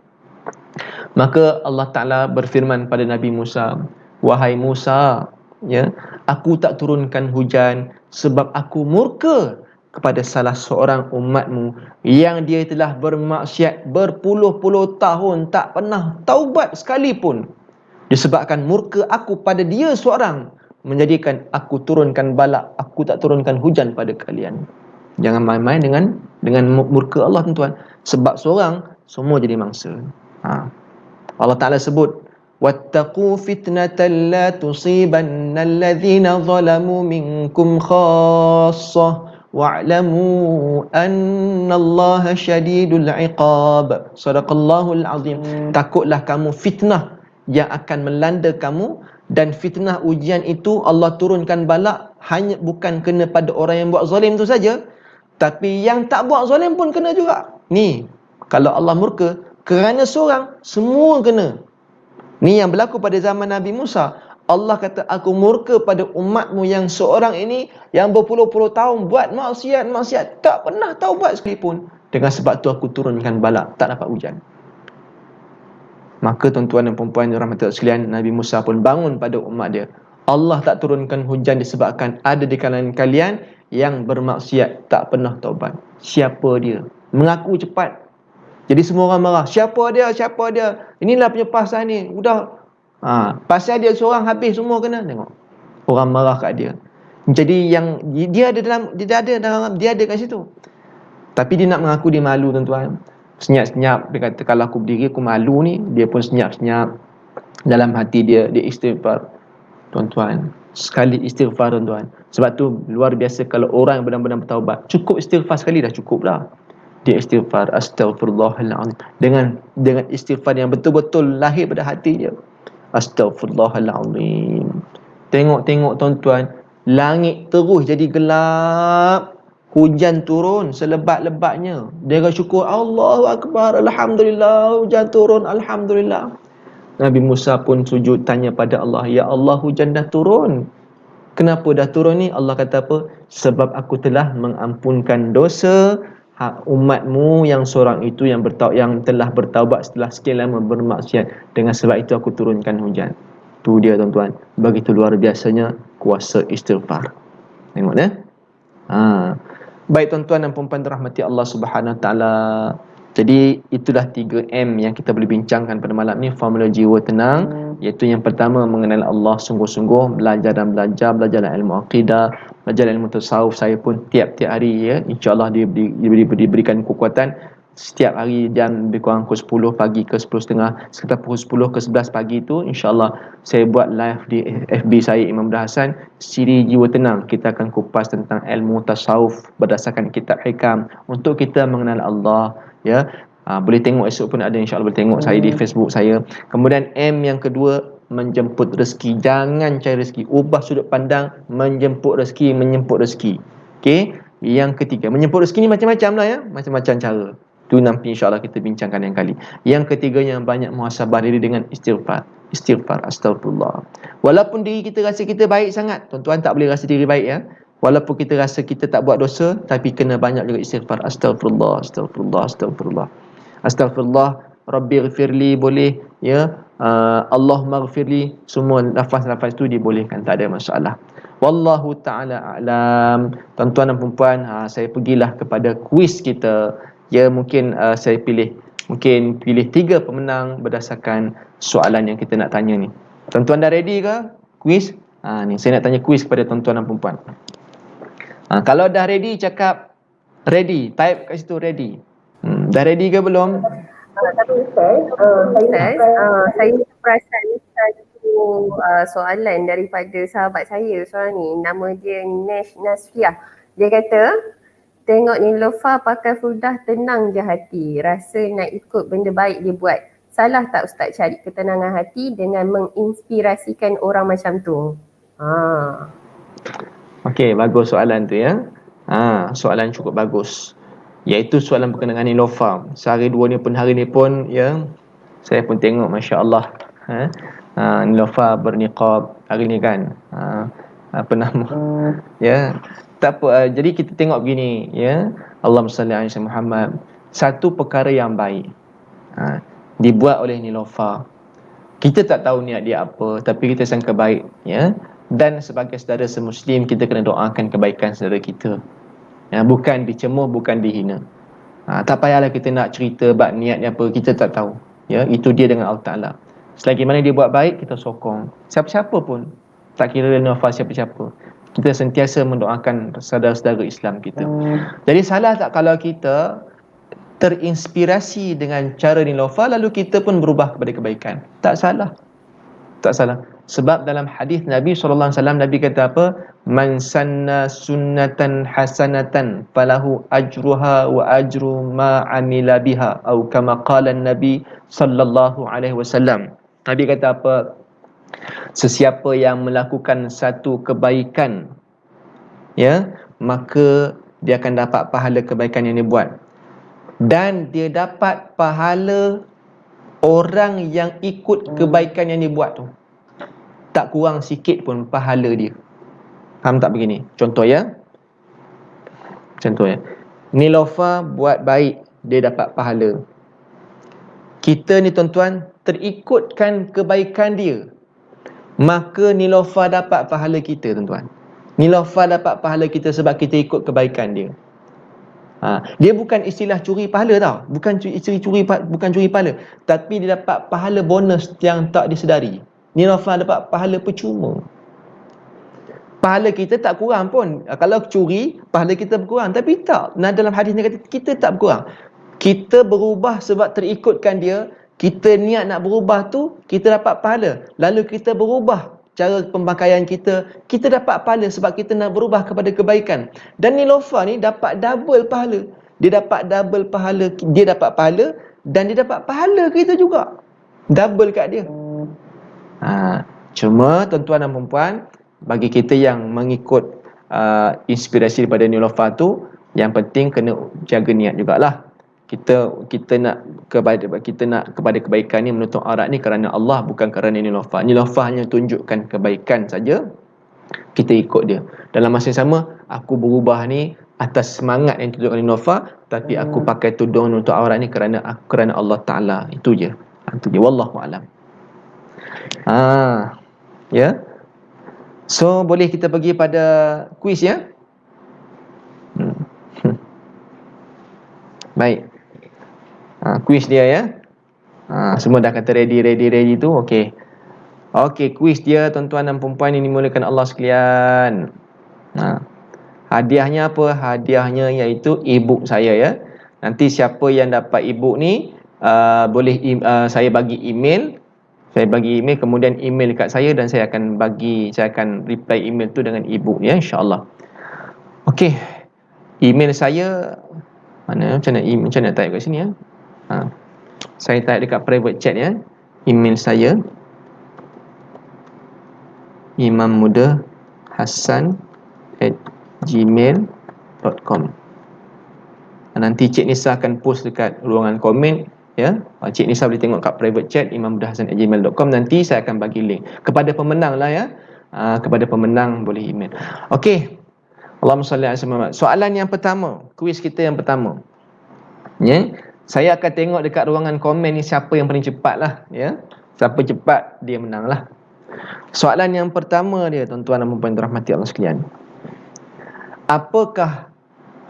Maka Allah Ta'ala berfirman pada Nabi Musa, wahai Musa, ya, aku tak turunkan hujan sebab aku murka kepada salah seorang umatmu yang dia telah bermaksiat berpuluh-puluh tahun, tak pernah taubat sekalipun. Disebabkan murka aku pada dia seorang, menjadikan aku turunkan balak, aku tak turunkan hujan pada kalian. Jangan main-main dengan murka Allah tuan-tuan. Sebab seorang, semua jadi mangsa. Allah Ta'ala sebut, wattaqu fitnatan la tusibanna alladhina zalamu minkum khassah wa'lamu annallaha syadidul iqab. Sadaqallahul azim. Takutlah kamu fitnah yang akan melanda kamu, dan fitnah ujian itu Allah turunkan balak hanya bukan kena pada orang yang buat zalim tu saja, tapi yang tak buat zalim pun kena juga. Ni kalau Allah murka kerana seorang, semua kena. Ni yang berlaku pada zaman Nabi Musa. Allah kata, aku murka pada umatmu yang seorang ini yang berpuluh-puluh tahun buat maksiat, tak pernah taubat sekalipun. Dengan sebab tu aku turunkan balak, tak dapat hujan. Maka tuan-tuan dan puan-puan yang rahmati Allah sekalian, Nabi Musa pun bangun pada umat dia. Allah tak turunkan hujan disebabkan ada di kalangan kalian yang bermaksiat, tak pernah taubat. Siapa dia? Mengaku cepat. Jadi semua orang marah. Siapa dia? Inilah punya pasal ni. Udah. Pasal dia seorang habis semua kena. Tengok. Orang marah kat dia. Jadi yang dia ada kat situ. Tapi dia nak mengaku dia malu tuan-tuan. Senyap-senyap dia kata kalau aku berdiri aku malu ni. Dia pun senyap-senyap. Dalam hati dia istighfar. Tuan-tuan, sekali istighfar tuan-tuan. Sebab tu luar biasa kalau orang yang benar-benar bertaubat. Cukup istighfar sekali dah cukup dah. Dia istighfar astaghfirullahalazim dengan istighfar yang betul-betul lahir pada hati dia. Astaghfirullahalazim. Tengok tuan-tuan, langit terus jadi gelap, hujan turun selebat-lebatnya. Dia syukur, Allahu Akbar, alhamdulillah, hujan turun, alhamdulillah. Nabi Musa pun sujud tanya pada Allah, ya Allah, hujan dah turun. Kenapa dah turun ni? Allah kata apa? Sebab aku telah mengampunkan dosa umatmu yang seorang itu yang telah bertaubat setelah sekian lama bermaksiat. Dengan sebab itu aku turunkan hujan. Tu dia tuan-tuan, begitu luar biasanya kuasa istighfar. Tengok ya. Baik tuan-tuan dan puan-puan rahmati Allah Subhanahu Wa Taala. Jadi itulah 3M yang kita boleh bincangkan pada malam ni, formula jiwa tenang. Iaitu yang pertama, mengenal Allah sungguh-sungguh, belajar ilmu akidah, belajar ilmu tasawuf. Saya pun tiap-tiap hari ya, insya-Allah diberikan kekuatan setiap hari jam lebih kurang pukul 10 pagi ke 10.30, sekitar pukul 10 ke 11 pagi itu insya-Allah saya buat live di FB saya Imam Abdul Hassan, siri jiwa tenang. Kita akan kupas tentang ilmu tasawuf berdasarkan kitab hikam untuk kita mengenal Allah ya. Boleh tengok esok pun ada, insya-Allah boleh tengok saya di Facebook saya. Kemudian M yang kedua, menjemput rezeki. Jangan cari rezeki, ubah sudut pandang, menyemput rezeki. Okey. Yang ketiga, menyemput rezeki ni macam-macam lah ya, macam-macam cara. Tu nanti insya-Allah kita bincangkan yang kali. Yang ketiganya, banyak muhasabah diri dengan istighfar. Astagfirullah. Walaupun diri kita rasa kita baik sangat, tuan-tuan tak boleh rasa diri baik ya. Walaupun kita rasa kita tak buat dosa, tapi kena banyak juga istighfar. Astagfirullah. Astagfirullah, Rabbighfirli boleh ya. Allahumma ghfirli, semua lafaz-lafaz tu dibolehkan, tak ada masalah. Wallahu ta'ala a'lam. Tuan-tuan dan puan-puan, saya pergilah kepada kuis kita. Ya, mungkin saya pilih 3 pemenang berdasarkan soalan yang kita nak tanya ni. Tuan-tuan dah ready ke? Kuis? Ni saya nak tanya kuis kepada tuan-tuan dan puan-puan. Kalau dah ready, cakap ready. Type kat situ ready. Dah ready ke belum? Tapi Ustaz, saya perasan satu soalan daripada sahabat saya seorang ni, nama dia Nasfiah. Dia kata, tengok Nilofa pakai furdah tenang je hati, rasa nak ikut benda baik dia buat. Salah tak Ustaz cari ketenangan hati dengan menginspirasikan orang macam tu? Okey, bagus soalan tu ya. Soalan cukup bagus. Iaitu soalan berkenaan dengan Nilofa. Sehari dua ni pun, hari ni pun ya, saya pun tengok masya-Allah. Nilofa berniqab hari ni kan. Apa nama? Ya. Tak apa, jadi kita tengok begini ya. Allahumma salli ala Muhammad. Satu perkara yang baik dibuat oleh Nilofa. Kita tak tahu niat dia apa, tapi kita sangka baik ya. Dan sebagai saudara semuslim, kita kena doakan kebaikan saudara kita. Bukan dicemuh, bukan dihina. Tak payahlah kita nak cerita bab niatnya apa, kita tak tahu. Ya, itu dia dengan Allah Taala. Selagi mana dia buat baik, kita sokong. Siapa-siapa pun, tak kira Nilofa siapa-siapa, kita sentiasa mendoakan saudara-saudara Islam kita. Jadi salah tak kalau kita terinspirasi dengan cara Nilofa lalu kita pun berubah kepada kebaikan? Tak salah. Tak salah. Sebab dalam hadis Nabi SAW, Nabi kata apa? Man sanna sunnatan hasanatan falahu ajruha wa ajru ma amila biha, atau kama qala Nabi sallallahu alaihi wasallam. Nabi kata apa? Sesiapa yang melakukan satu kebaikan, ya, maka dia akan dapat pahala kebaikan yang dia buat, dan dia dapat pahala orang yang ikut kebaikan yang dia buat tu. Tak kurang sikit pun pahala dia. Faham tak begini? Contoh ya. Nilofa buat baik, dia dapat pahala. Kita ni tuan-tuan terikutkan kebaikan dia, maka Nilofa dapat pahala kita tuan-tuan. Nilofa dapat pahala kita sebab kita ikut kebaikan dia. Dia bukan istilah curi pahala tau. Bukan curi pahala, tapi dia dapat pahala bonus yang tak disedari. Nilofa dapat pahala percuma. Pahala kita tak kurang pun. Kalau curi, pahala kita berkurang. Tapi tak. Nah, dalam hadis ni kata kita tak berkurang. Kita berubah sebab terikutkan dia. Kita niat nak berubah tu, kita dapat pahala. Lalu kita berubah cara pemakaian kita, kita dapat pahala sebab kita nak berubah kepada kebaikan. Dan Nilofa ni dapat double pahala. Dia dapat double pahala, dia dapat pahala dan dia dapat pahala kita juga. Double kat dia. Cuma tuan-tuan dan puan-puan, bagi kita yang mengikut inspirasi daripada Nilofa tu, yang penting kena jaga niat jugalah. Kita nak kepada kebaikan ni, menuntut aurat ni kerana Allah, bukan kerana Nilofa. Nilofa hanya tunjukkan kebaikan saja, kita ikut dia. Dalam masa yang sama, aku berubah ni atas semangat yang ditunjukkan Nilofa, tapi aku pakai tudung menutup aurat ni kerana Allah Ta'ala. Itu je. Wallahu a'lam. Ya. So boleh kita pergi pada kuis ya. Baik. Kuis dia ya. Semua dah kata ready tu. Okey. Kuis dia tuan-tuan dan puan-puan yang dimuliakan Allah sekalian. Hadiahnya apa? Hadiahnya iaitu e-book saya ya. Nanti siapa yang dapat e-book ni boleh saya bagi email. Kemudian email dekat saya dan saya akan reply email tu dengan e-book ya, insya-Allah. Okey. Email saya macam mana type kat sini ya? Saya type dekat private chat ya. Email saya imammudahhassan@gmail.com. Nanti Cik Nisa akan post dekat ruangan komen ya. Cik Nisa boleh tengok kat private chat imammudahhassan@gmail.com. Nanti saya akan bagi link kepada pemenang lah ya. Kepada pemenang boleh email. Okey. Allahumma salli ala Muhammad. Soalan yang pertama, kuis kita yang pertama. Ya. Saya akan tengok dekat ruangan komen ni siapa yang paling cepat lah ya. Siapa cepat dia menang lah. Soalan yang pertama dia, tuan-tuan dan puan-puan rahmati Allah sekalian. Apakah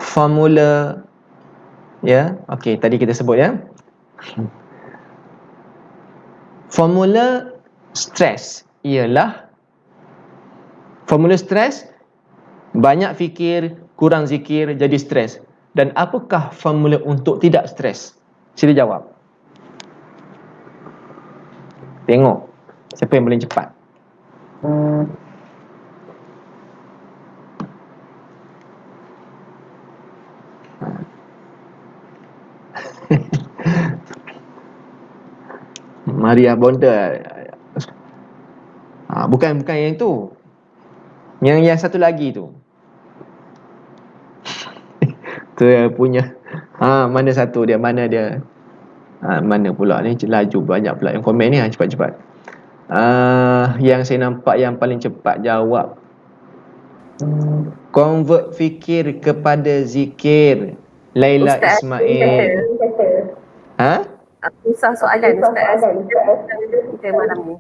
formula, ya, okey, tadi kita sebut ya. Formula stres ialah formula stres, banyak fikir, kurang zikir, jadi stres. Dan apakah formula untuk tidak stres? Sila jawab. Tengok siapa yang paling cepat. Maria Bonda. Bukan yang itu. Yang satu lagi tu. Tu punya. Mana satu dia? Mana dia? Mana pula ni? Laju banyak pula yang komen ni. Cepat-cepat. Yang saya nampak yang paling cepat jawab. Convert fikir kepada zikir. Laila Ustaz Ismail. susah soalan Ustaz kita malam ni.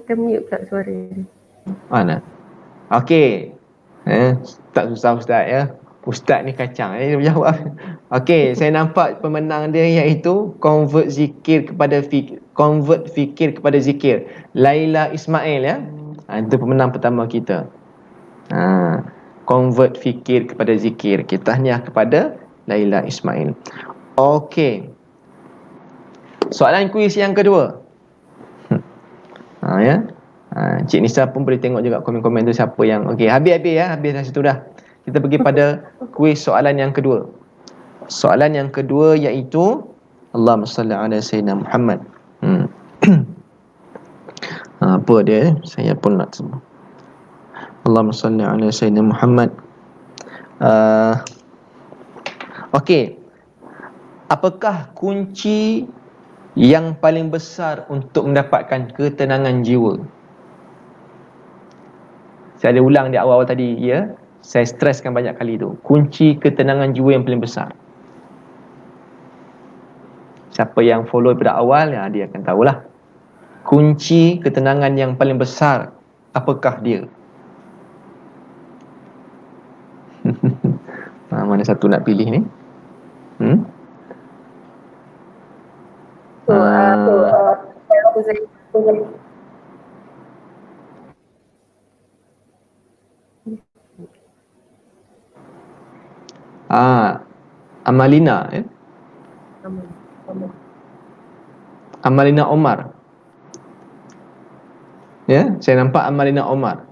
Termute pula suara dia. Mana? Okey. Tak susah Ustaz ya. Ustaz ni kacang dia jawab. Okey, saya nampak pemenang dia iaitu convert fikir kepada zikir. Laila Ismail ya. Itu pemenang pertama kita. Convert fikir kepada zikir. Kita tahniah kepada Laila Ismail. Okey. Soalan kuis yang kedua. Ya. Cik Nisa pun boleh tengok juga komen-komen tu siapa yang okey. Habis ya, habis dah situ dah. Kita pergi pada kuis soalan yang kedua. Soalan yang kedua iaitu Allahumma salli ala sayyidina Muhammad. Apa dia? Saya pun nak semua. Allahumma salli ala sayyidina Muhammad. Okey. Apakah kunci yang paling besar untuk mendapatkan ketenangan jiwa? Saya ada ulang di awal-awal tadi ya. Saya streskan banyak kali tu. Kunci ketenangan jiwa yang paling besar. Siapa yang follow pada awal ya, dia akan tahulah. Kunci ketenangan yang paling besar, apakah dia? Mana satu nak pilih ni? Amalina ya? Amalina Omar. Ya, saya nampak Amalina Omar.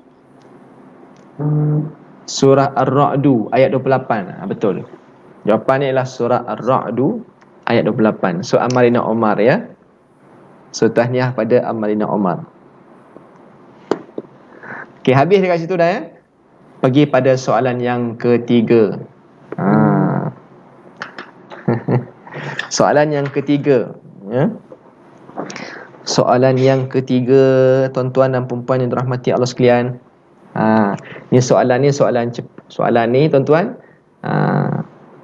Surah Ar-Ra'du ayat 28. Betul. Jawapan ni adalah surah Ar-Ra'du ayat 28. So Amalina Omar ya. So tahniah pada Amalina Omar. Okey, habis dekat situ dah ya. Pergi pada soalan yang ketiga. Soalan yang ketiga ya. Soalan yang ketiga, tuan-tuan dan puan-puan yang dirahmati Allah sekalian. Soalan ni tuan-tuan.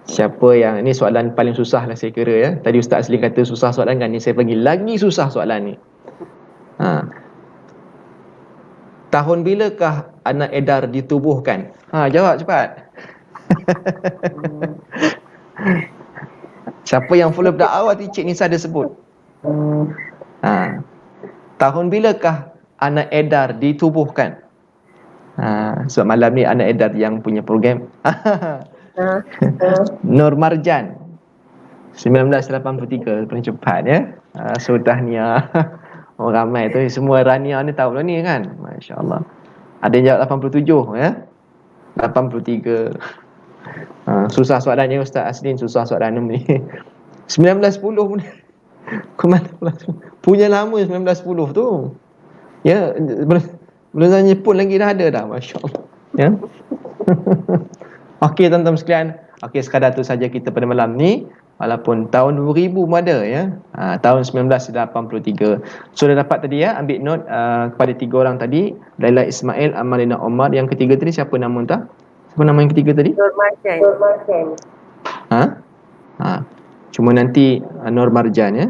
Siapa yang ni soalan paling susah lah saya kira ya. Tadi Ustaz Asli kata susah soalan kan, ni saya bagi lagi susah soalan ni. Tahun bilakah anak edar ditubuhkan? Jawab cepat. Siapa yang follow pada awal tu Cik Nisa ada sebut. Tahun bilakah anak edar ditubuhkan? Sebab malam ni anak edar yang punya program. Nur Marjan 1983 paling cepat ya. So tahniah. Orang ramai tu semua Rania ni tahu lah ni kan. Masya-Allah. Ada yang jawab 87 ya. 83. Susah soalannya Ustaz Aslin, susah soalan ni. 1910 pun. Kemana pula punya lama 1910 tu. Ya, belum tanya pun lagi dah ada dah, masya-Allah. Ya. Okey tuan-tuan sekalian. Okey, sekadar tu saja kita pada malam ni. Walaupun tahun 2000 pun ada ya. Tahun 1983. So dah dapat tadi ya, ambil note kepada tiga orang tadi, Laila Ismail, Amalina Omar. Yang ketiga tadi siapa nama tu? Apa nama yang ketiga tadi? Nur Marjan. Ha? Ha. Cuma nanti Nur Marjan ya.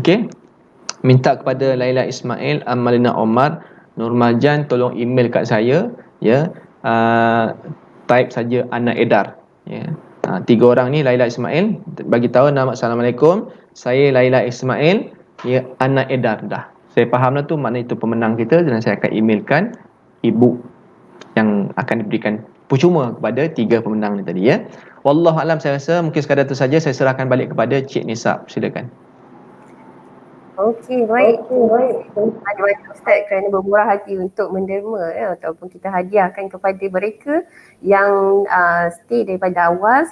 Okey. Minta kepada Laila Ismail, Amalina Omar, Nur Marjan tolong email kat saya ya. Type saja Ana Edar ya. Tiga orang ni Laila Ismail bagi tahu nama Assalamualaikum, saya Laila Ismail ya, Ana Edar dah. Saya faham lah tu makna itu pemenang kita dan saya akan emailkan e-book yang akan diberikan percuma kepada tiga pemenang ni tadi ya. Wallahualam, saya rasa mungkin sekadar itu saja. Saya serahkan balik kepada Cik Nisa. Silakan. Okey, baik. Terima kasih Ustaz kerana bermurah hati untuk menderma ya, ataupun kita hadiahkan kepada mereka yang stay daripada awal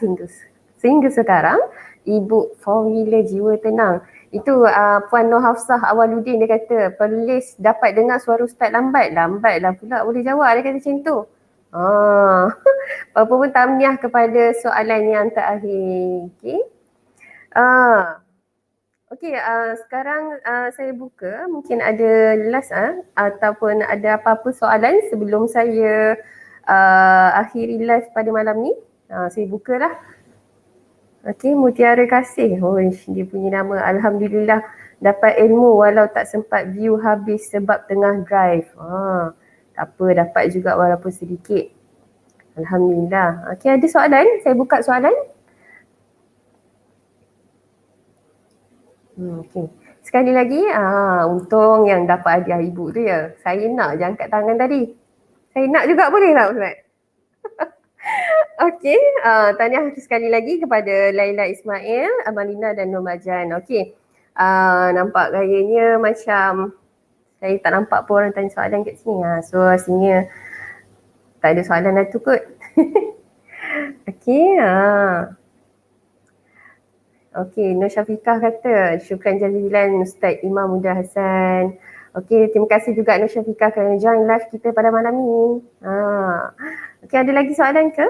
sehingga sekarang e-book Formula Jiwa Tenang. Itu Puan Nur Hafsah Awaludin dia kata, pelis dapat dengar suara Ustaz lambat lah pula boleh jawab, dia kata macam tu. Apa pun tahniah kepada soalan yang terakhir. Okey. Okey, sekarang saya buka, mungkin ada last ataupun ada apa-apa soalan sebelum saya akhiri live pada malam ni. Saya bukalah. Okey, Mutiara Kasih. Dia punya nama. Alhamdulillah dapat ilmu walau tak sempat view habis sebab tengah drive. Tak apa, dapat juga walaupun sedikit. Alhamdulillah. Okey, ada soalan? Saya buka soalan. Okay. Sekali lagi, untung yang dapat hadiah ibu tu ya. Saya nak je angkat tangan tadi. Saya nak juga, boleh tak Ustaz? Okey, tahniah sekali lagi kepada Laila Ismail, Amalina dan Nur Marjan. Okey, nampak gayanya macam saya tak nampak pun orang tanya soalan kat sini. So rasanya tak ada soalan dah tu kot. Okey, Okey, Nur Syafiqah kata, syukran jazilan Ustaz Imam Huda Hassan. Okey, terima kasih juga Nur Syafiqah kerana join live kita pada malam ni. Okey, ada lagi soalan ke?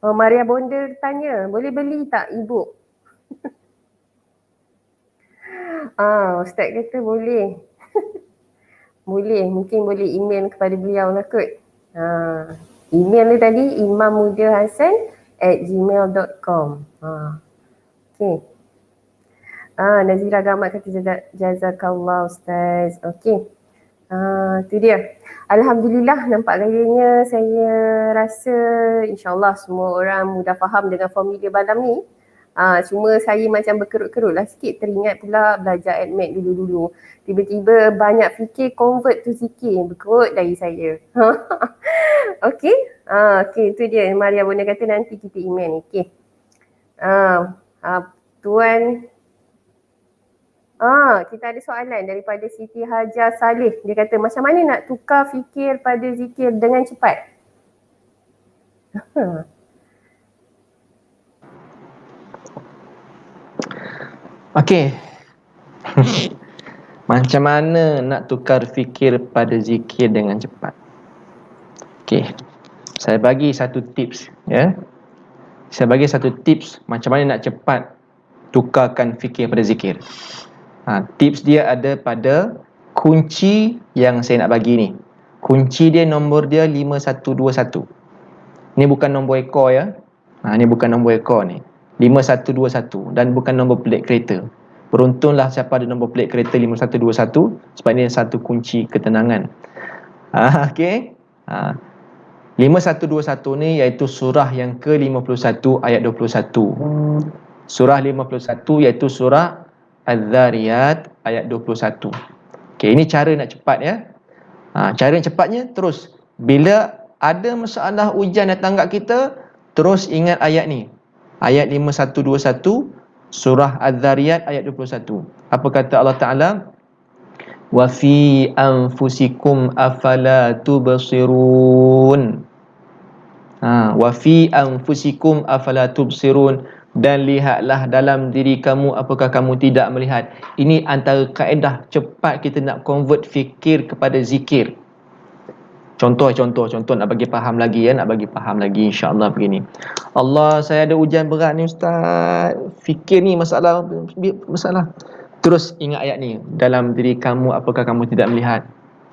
Maria Bonda tanya, boleh beli tak e-book? Ustaz kata boleh. Boleh, mungkin boleh email kepada beliau lah kot. Email dia tadi imammudahasan@gmail.com. Okey. Nazira Gamat kata jazakallah Ustaz. Okey. Tu dia. Alhamdulillah, nampak gayanya saya rasa insyaAllah semua orang mudah faham dengan formula malam ni. Cuma saya macam berkerut-kerut lah sikit, teringat pula belajar AdMed dulu-dulu. Tiba-tiba banyak fikir convert tu zikir, berkerut dari saya. Okey, itu dia. Maria Bona kata nanti kita email. Okey. Tuan, kita ada soalan daripada Siti Hajar Saleh. Dia kata macam mana nak tukar fikir pada zikir dengan cepat? Okey. Macam mana nak tukar fikir pada zikir dengan cepat? Okey. Saya bagi satu tips ya. Saya bagi satu tips macam mana nak cepat tukarkan fikir pada zikir. Tips dia ada pada kunci yang saya nak bagi ni. Kunci dia nombor dia 5121. Ni bukan nombor ekor ya. Ni bukan nombor ekor ni. 5121 dan bukan nombor pelik kereta. Beruntunglah siapa ada nombor pelik kereta 5121 sebab ini satu kunci ketenangan. Okey. 5121 ni iaitu surah yang ke-51 ayat 21. Surah 51 iaitu surah Az-Zariyat ayat 21. Okey, ini cara nak cepat ya. Cara yang cepatnya terus bila ada masalah ujian datang kat kita, terus ingat ayat ni. Ayat 5121 surah Az-Zariyat ayat 21. Apa kata Allah Ta'ala? Wa fi anfusikum afala tubsirun. Wa fi anfusikum afala tubsirun, dan lihatlah dalam diri kamu apakah kamu tidak melihat. Ini antara kaedah cepat kita nak convert fikir kepada zikir. Contoh nak bagi faham lagi ya, insya-Allah begini. Allah, saya ada ujian berat ni Ustaz. Fikir ni masalah Terus ingat ayat ni, dalam diri kamu apakah kamu tidak melihat?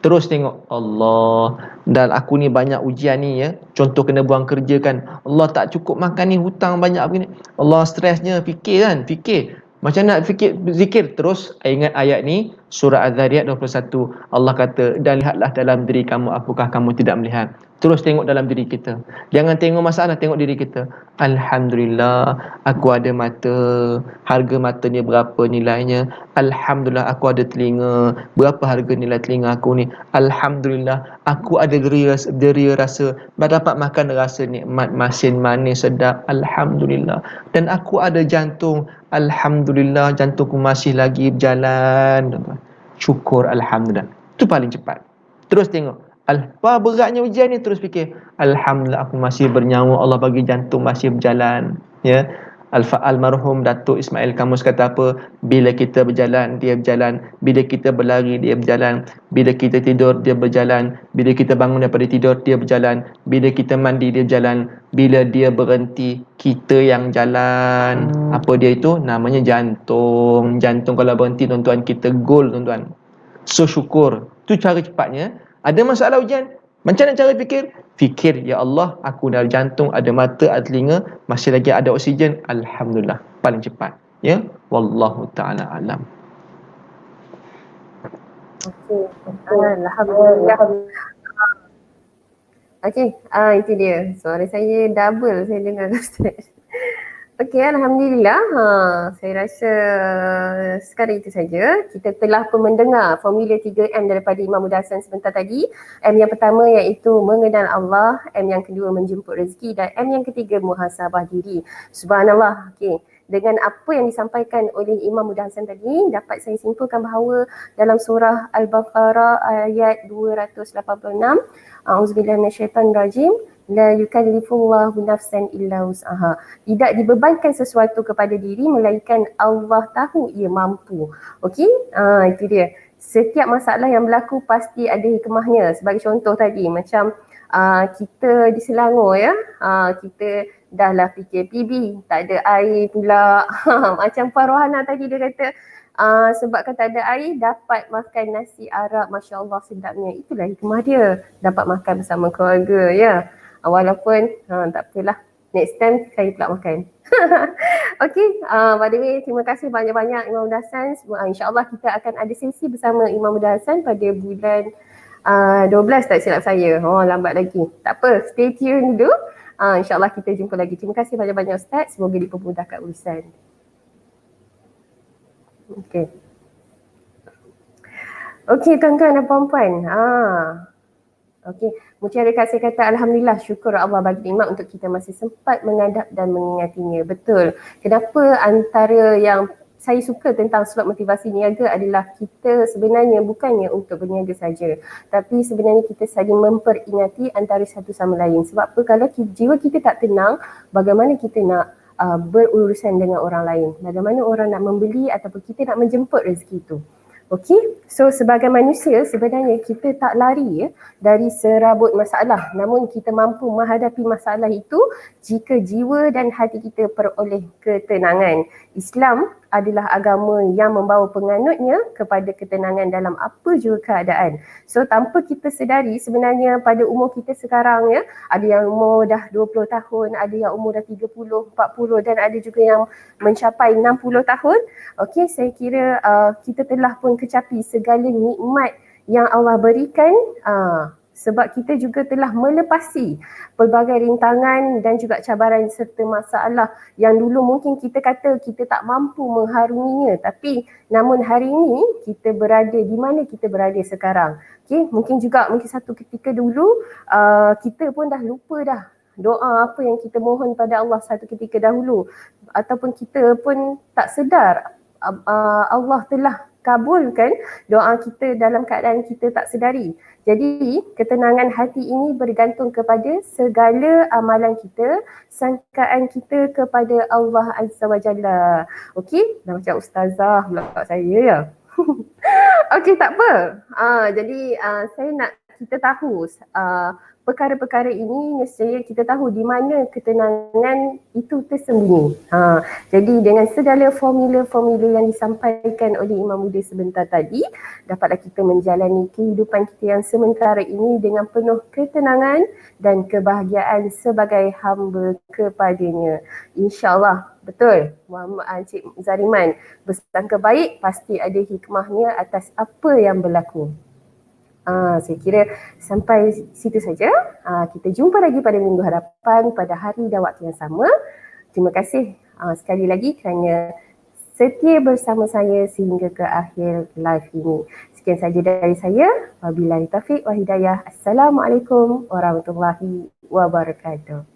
Terus tengok Allah, dan aku ni banyak ujian ni ya. Contoh kena buang kerja kan, Allah tak cukup makan ni, hutang banyak begini. Allah stresnya, fikir kan, fikir. Macam nak fikir zikir. Terus ingat ayat ni, surah Az-Zariyat 21. Allah kata, dan lihatlah dalam diri kamu apakah kamu tidak melihat. Terus tengok dalam diri kita. Jangan tengok masalah, tengok diri kita. Alhamdulillah, aku ada mata. Harga matanya berapa nilainya? Alhamdulillah, aku ada telinga. Berapa harga nilai telinga aku ni? Alhamdulillah, aku ada deria rasa. Dapat makan rasa nikmat masin manis sedap. Alhamdulillah. Dan aku ada jantung. Alhamdulillah, jantungku masih lagi berjalan. Syukur Alhamdulillah. Itu paling cepat. Terus tengok, apa beratnya ujian ni, terus fikir, Alhamdulillah aku masih bernyawa, Allah bagi jantung masih berjalan. Ya, almarhum Datuk Ismail Kamus kata apa? Bila kita berjalan, dia berjalan. Bila kita berlari, dia berjalan. Bila kita tidur, dia berjalan. Bila kita bangun daripada tidur, dia berjalan. Bila kita mandi, dia berjalan. Bila dia berhenti, kita yang jalan. Apa dia itu? Namanya jantung. Jantung kalau berhenti, tuan-tuan, kita goal, tuan-tuan. So syukur. Itu cara cepatnya. Ada masalah ujian, macam mana cara fikir? Fikir, ya Allah, aku dah ada jantung, ada mata, ada telinga, masih lagi ada oksigen. Alhamdulillah. Paling cepat. Ya. Wallahu ta'ala alam. Okey. Alhamdulillah. Okey, itu dia. Suara saya double saya dengar Ustaz. Okey, Alhamdulillah. Saya rasa sekarang itu saja. Kita telah pun mendengar formula 3M daripada Imam Huda Hasan sebentar tadi. M yang pertama iaitu mengenal Allah, M yang kedua menjemput rezeki, dan M yang ketiga muhasabah diri. Subhanallah. Okey. Dengan apa yang disampaikan oleh Imam Huda Hasan tadi, dapat saya simpulkan bahawa dalam surah Al-Baqarah ayat 286, A'udzubillahi minasyaitanirrajim, la yukallifullahu nafsan illa wus'aha. Tidak dibebankan sesuatu kepada diri melainkan Allah tahu ia mampu. Okey? Itu dia. Setiap masalah yang berlaku pasti ada hikmahnya. Sebagai contoh tadi, macam kita di Selangor ya, kita dah lah PKPB, tak ada air pula. Macam Puan Rohana tadi dia kata, sebabkan tak ada air dapat makan nasi Arab, Masya Allah sedapnya. Itulah hikmah dia, dapat makan bersama keluarga ya. Walaupun tak apalah, next time saya pula makan. Okay, by the way, terima kasih banyak-banyak Imam Huda Hasan. InsyaAllah kita akan ada sesi bersama Imam Huda Hasan pada bulan 12 tak silap saya. Lambat lagi. Tak apa, stay tune dulu. InsyaAllah kita jumpa lagi. Terima kasih banyak-banyak Ustaz. Semoga dipermudahkan urusan. Okay. Okay, tuan-tuan dan puan-puan. Okey, Mutiara Kasih kata Alhamdulillah, syukur Allah bagi nikmat untuk kita masih sempat mengadap dan mengingatinya. Betul. Kenapa antara yang saya suka tentang slot motivasi niaga adalah kita sebenarnya bukannya untuk berniaga saja, tapi sebenarnya kita saling memperingati antara satu sama lain. Sebab apa? Kalau jiwa kita tak tenang, bagaimana kita nak berurusan dengan orang lain? Bagaimana orang nak membeli ataupun kita nak menjemput rezeki itu? Okey, so sebagai manusia sebenarnya kita tak lari dari serabut masalah, namun kita mampu menghadapi masalah itu jika jiwa dan hati kita peroleh ketenangan. Islam adalah agama yang membawa penganutnya kepada ketenangan dalam apa jua keadaan. So tanpa kita sedari sebenarnya pada umur kita sekarang ya, ada yang umur dah 20 tahun, ada yang umur dah 30, 40 dan ada juga yang mencapai 60 tahun. Okey, saya kira kita telah pun kecapi segala nikmat yang Allah berikan, sebab kita juga telah melepasi pelbagai rintangan dan juga cabaran serta masalah yang dulu mungkin kita kata kita tak mampu mengharunginya, tapi namun hari ini kita berada di mana kita berada sekarang. Okay, mungkin satu ketika dulu kita pun dah lupa dah doa apa yang kita mohon pada Allah satu ketika dahulu, ataupun kita pun tak sedar Allah telah kabulkan doa kita dalam keadaan kita tak sedari. Jadi ketenangan hati ini bergantung kepada segala amalan kita, sangkaan kita kepada Allah Azza wa Jalla. Okey, dah macam ustazah pula saya ya. Okey, tak apa. Jadi saya nak kita tahu perkara-perkara ini nescaya kita tahu di mana ketenangan itu tersembunyi. Jadi dengan segala formula-formula yang disampaikan oleh Imam Buddha sebentar tadi, dapatlah kita menjalani kehidupan kita yang sementara ini dengan penuh ketenangan dan kebahagiaan sebagai hamba kepadanya. InsyaAllah. Betul, Encik Zariman. Bersangka baik pasti ada hikmahnya atas apa yang berlaku. Saya kira sampai situ saja. Kita jumpa lagi pada minggu hadapan pada hari dan waktu yang sama. Terima kasih sekali lagi kerana setia bersama saya sehingga ke akhir live ini. Sekian saja dari saya. Wabillahi taufiq wa hidayah. Assalamualaikum warahmatullahi wabarakatuh.